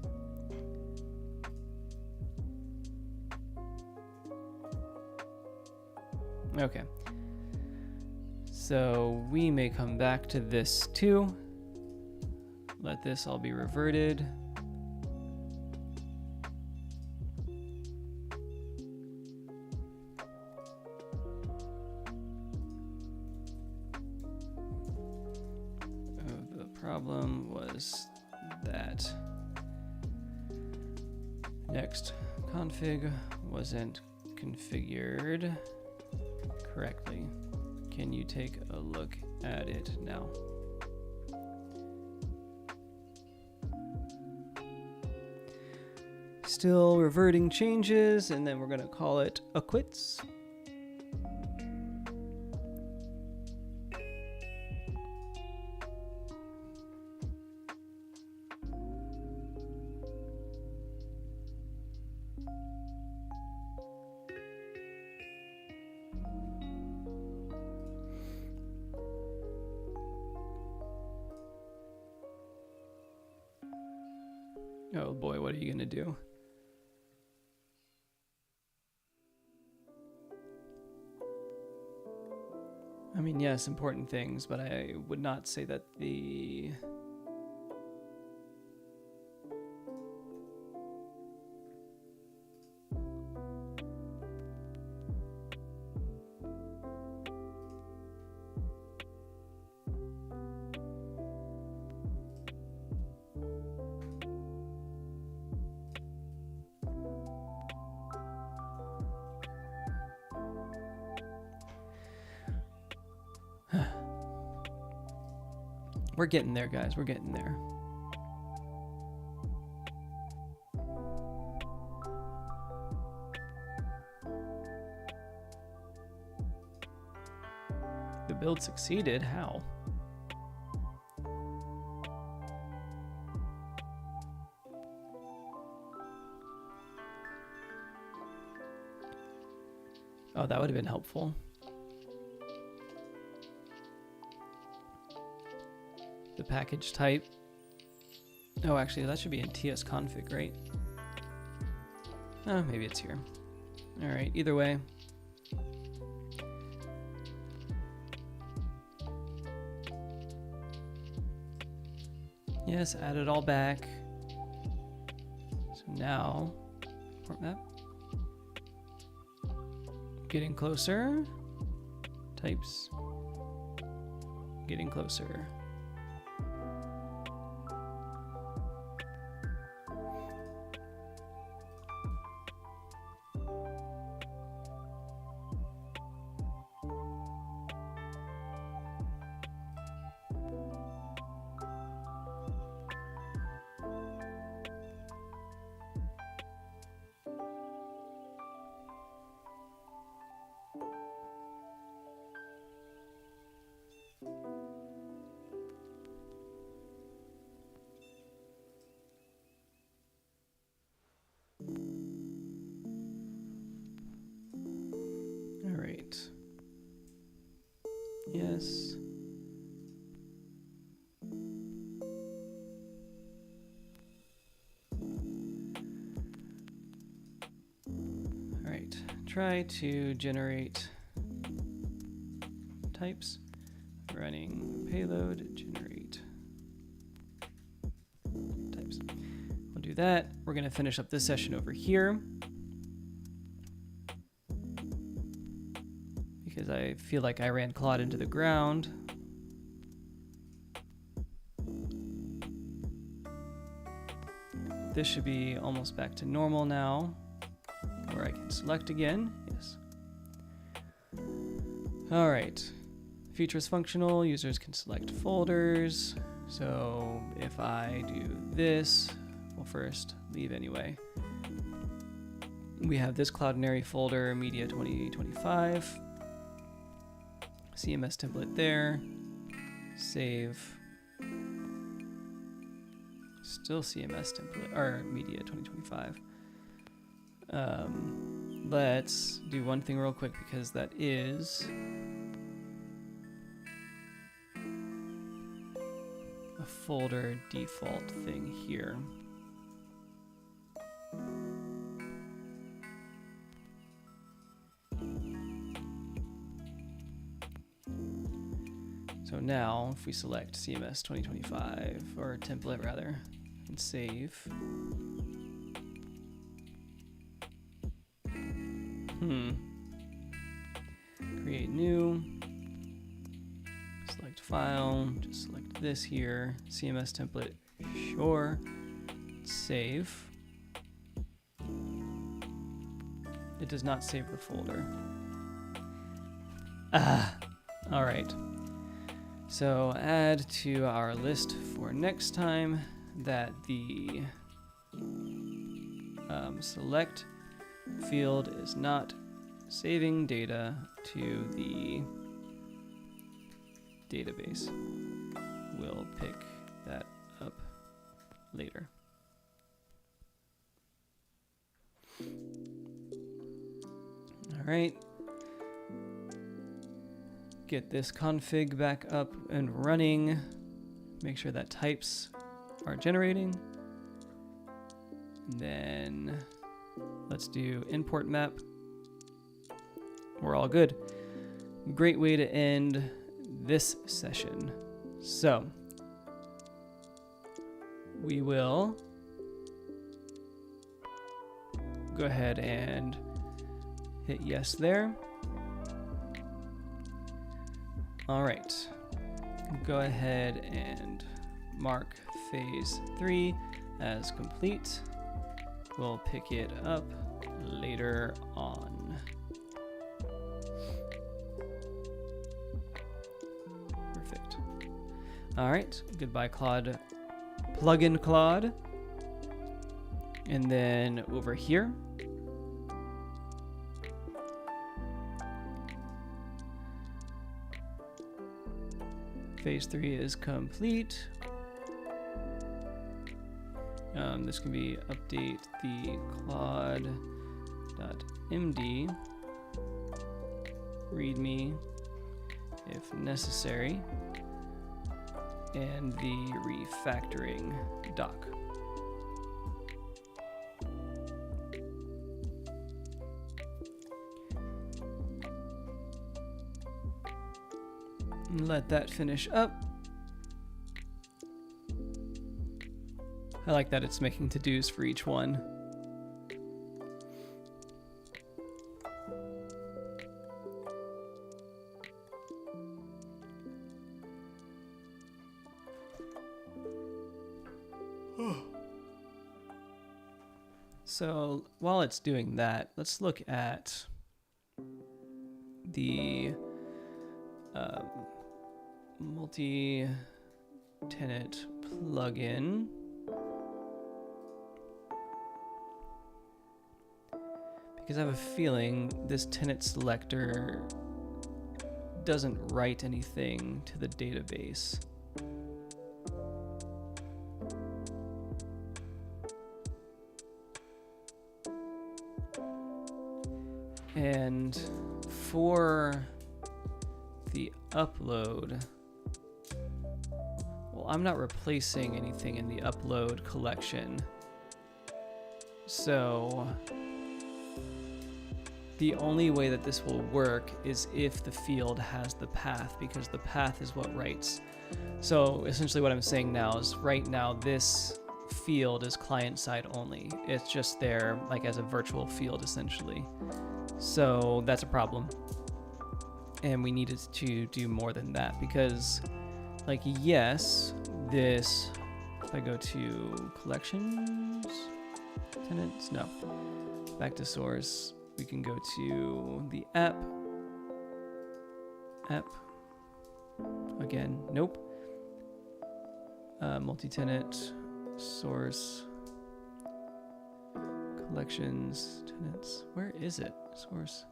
Speaker 1: Okay. So we may come back to this too. Let this all be reverted. Problem was that next config wasn't configured correctly. Can you take a look at it now? Still reverting changes, and then we're going to call it a quits. Oh boy, what are you going to do? I mean, yes, important things, but I would not say that the... We're getting there, guys. We're getting there. The build succeeded. How? Oh, that would have been helpful. The package type. Oh, actually, that should be in tsconfig, right? Oh, maybe it's here. All right, either way. Yes, add it all back. So now, import map. Getting closer. Types. Getting closer. Yes. All right. Try to generate types. Running payload generate types. We'll do that. We're going to finish up this session over here, because I feel like I ran Claude into the ground. This should be almost back to normal now, where I can select again. Yes. All right. Feature is functional. Users can select folders. So if I do this, well, first leave anyway. We have this Cloudinary folder, Media 2025. CMS template there. Save. Still CMS template, or Media 2025. Let's do one thing real quick, because that is a folder default thing here. So now, if we select CMS 2025, or template rather, and save. Create new. Select file, just select this here, CMS template, sure, save. It does not save the folder. All right. So add to our list for next time that the select field is not saving data to the database. We'll pick that up later. All right. Get this config back up and running. Make sure that types are generating. And then let's do import map. We're all good. Great way to end this session. So we will go ahead and hit yes there. All right, go ahead and mark phase 3 as complete. We'll pick it up later on. All right, goodbye Claude, plugin Claude. And then over here, phase 3 is complete. This can be update the Claude.md readme if necessary, and the refactoring doc. Let that finish up. I like that it's making to-dos for each one. So while it's doing that, let's look at the multi-tenant plugin. Because I have a feeling this tenant selector doesn't write anything to the database. And for the upload, well, I'm not replacing anything in the upload collection. So the only way that this will work is if the field has the path, because the path is what writes. So essentially what I'm saying now is right now this field is client side only. It's just there like as a virtual field essentially. So that's a problem. And we needed to do more than that because like, yes, this, if I go to collections, tenants, no, back to source, we can go to the app, again, nope, multi-tenant, source, collections, tenants, where is it? Source,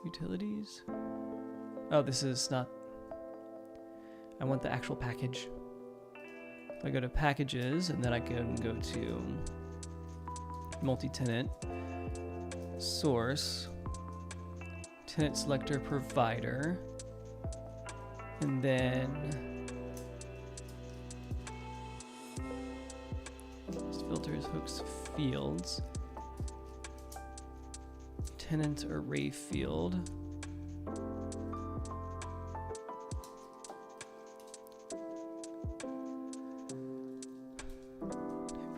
Speaker 1: utilities. Oh, this is not, I want the actual package. If I go to packages and then I can go to multi-tenant, source, tenant selector provider, and then filters, hooks, fields, tenant array field,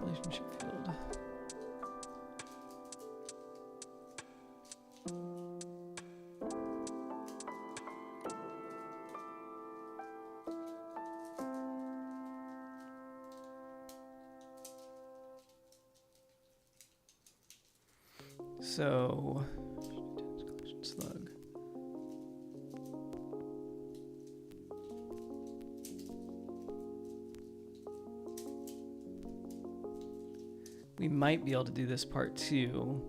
Speaker 1: relationship field, so slug. We might be able to do this part too,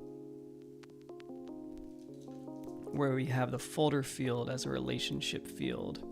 Speaker 1: where we have the folder field as a relationship field.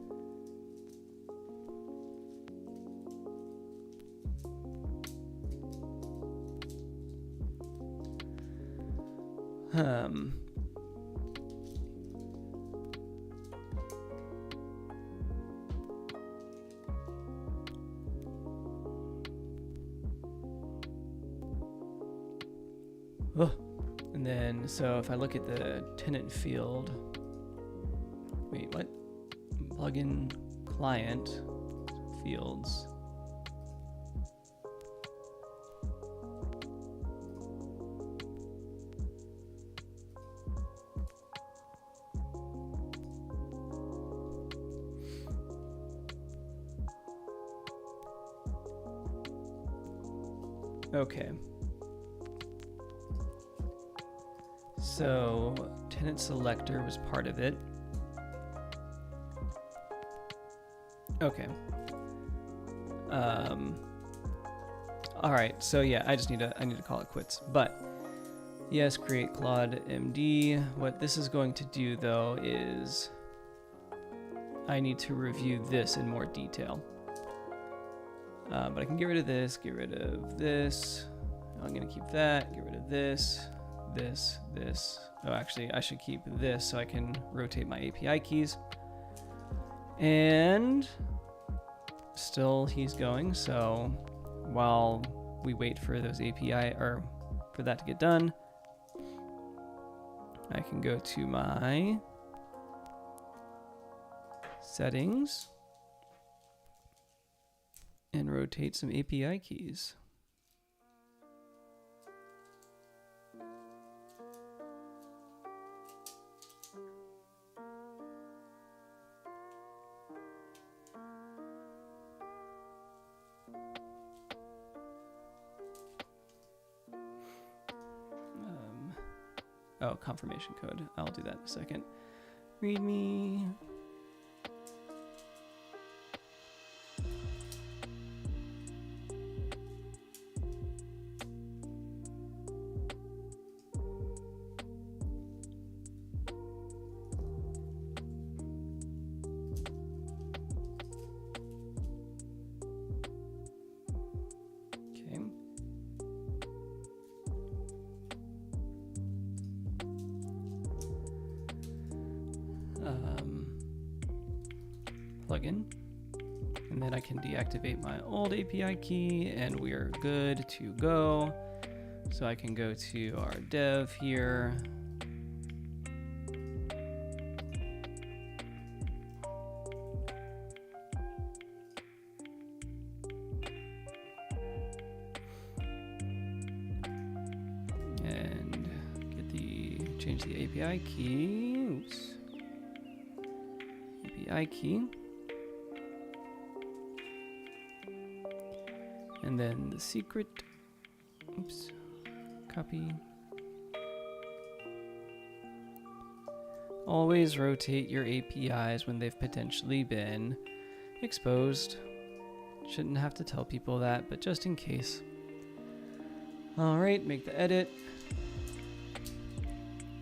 Speaker 1: And then, so if I look at the tenant field, wait, what? Plugin client fields. Okay. So tenant selector was part of it. Okay. All right. So yeah, I need to call it quits. But yes, create Claude MD. What this is going to do though is I need to review this in more detail. But I can get rid of this, get rid of this. I'm gonna keep that, get rid of this, this. Oh, actually, I should keep this so I can rotate my API keys. And still he's going, so while we wait for those API, or for that to get done, I can go to my settings and rotate some API keys. Oh, confirmation code. I'll do that in a second. README. Plugin, and then I can deactivate my old API key and we are good to go. So I can go to our dev here. And change the API key. Oops. API key. And then the secret, oops, copy. Always rotate your APIs when they've potentially been exposed. Shouldn't have to tell people that, but just in case. All right, make the edit.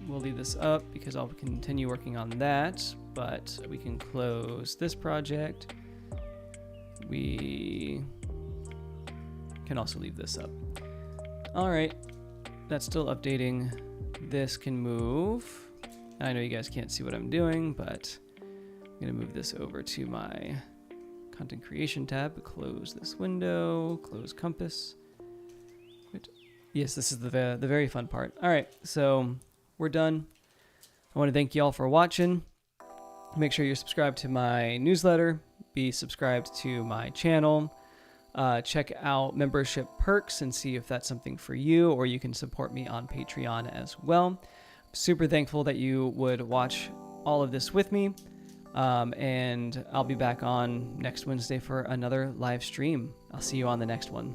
Speaker 1: We'll leave this up because I'll continue working on that, but we can close this project. We can also leave this up. All right, that's still updating. This can move. I know you guys can't see what I'm doing, but I'm gonna move this over to my content creation tab. Close this window, close Compass. Wait. Yes, this is the very fun part. All right, so we're done. I want to thank you all for watching. Make sure you're subscribed to my newsletter. Be subscribed to my channel. Check out membership perks and see if that's something for you, or you can support me on Patreon as well. Super thankful that you would watch all of this with me. And I'll be back on next Wednesday for another live stream. I'll see you on the next one.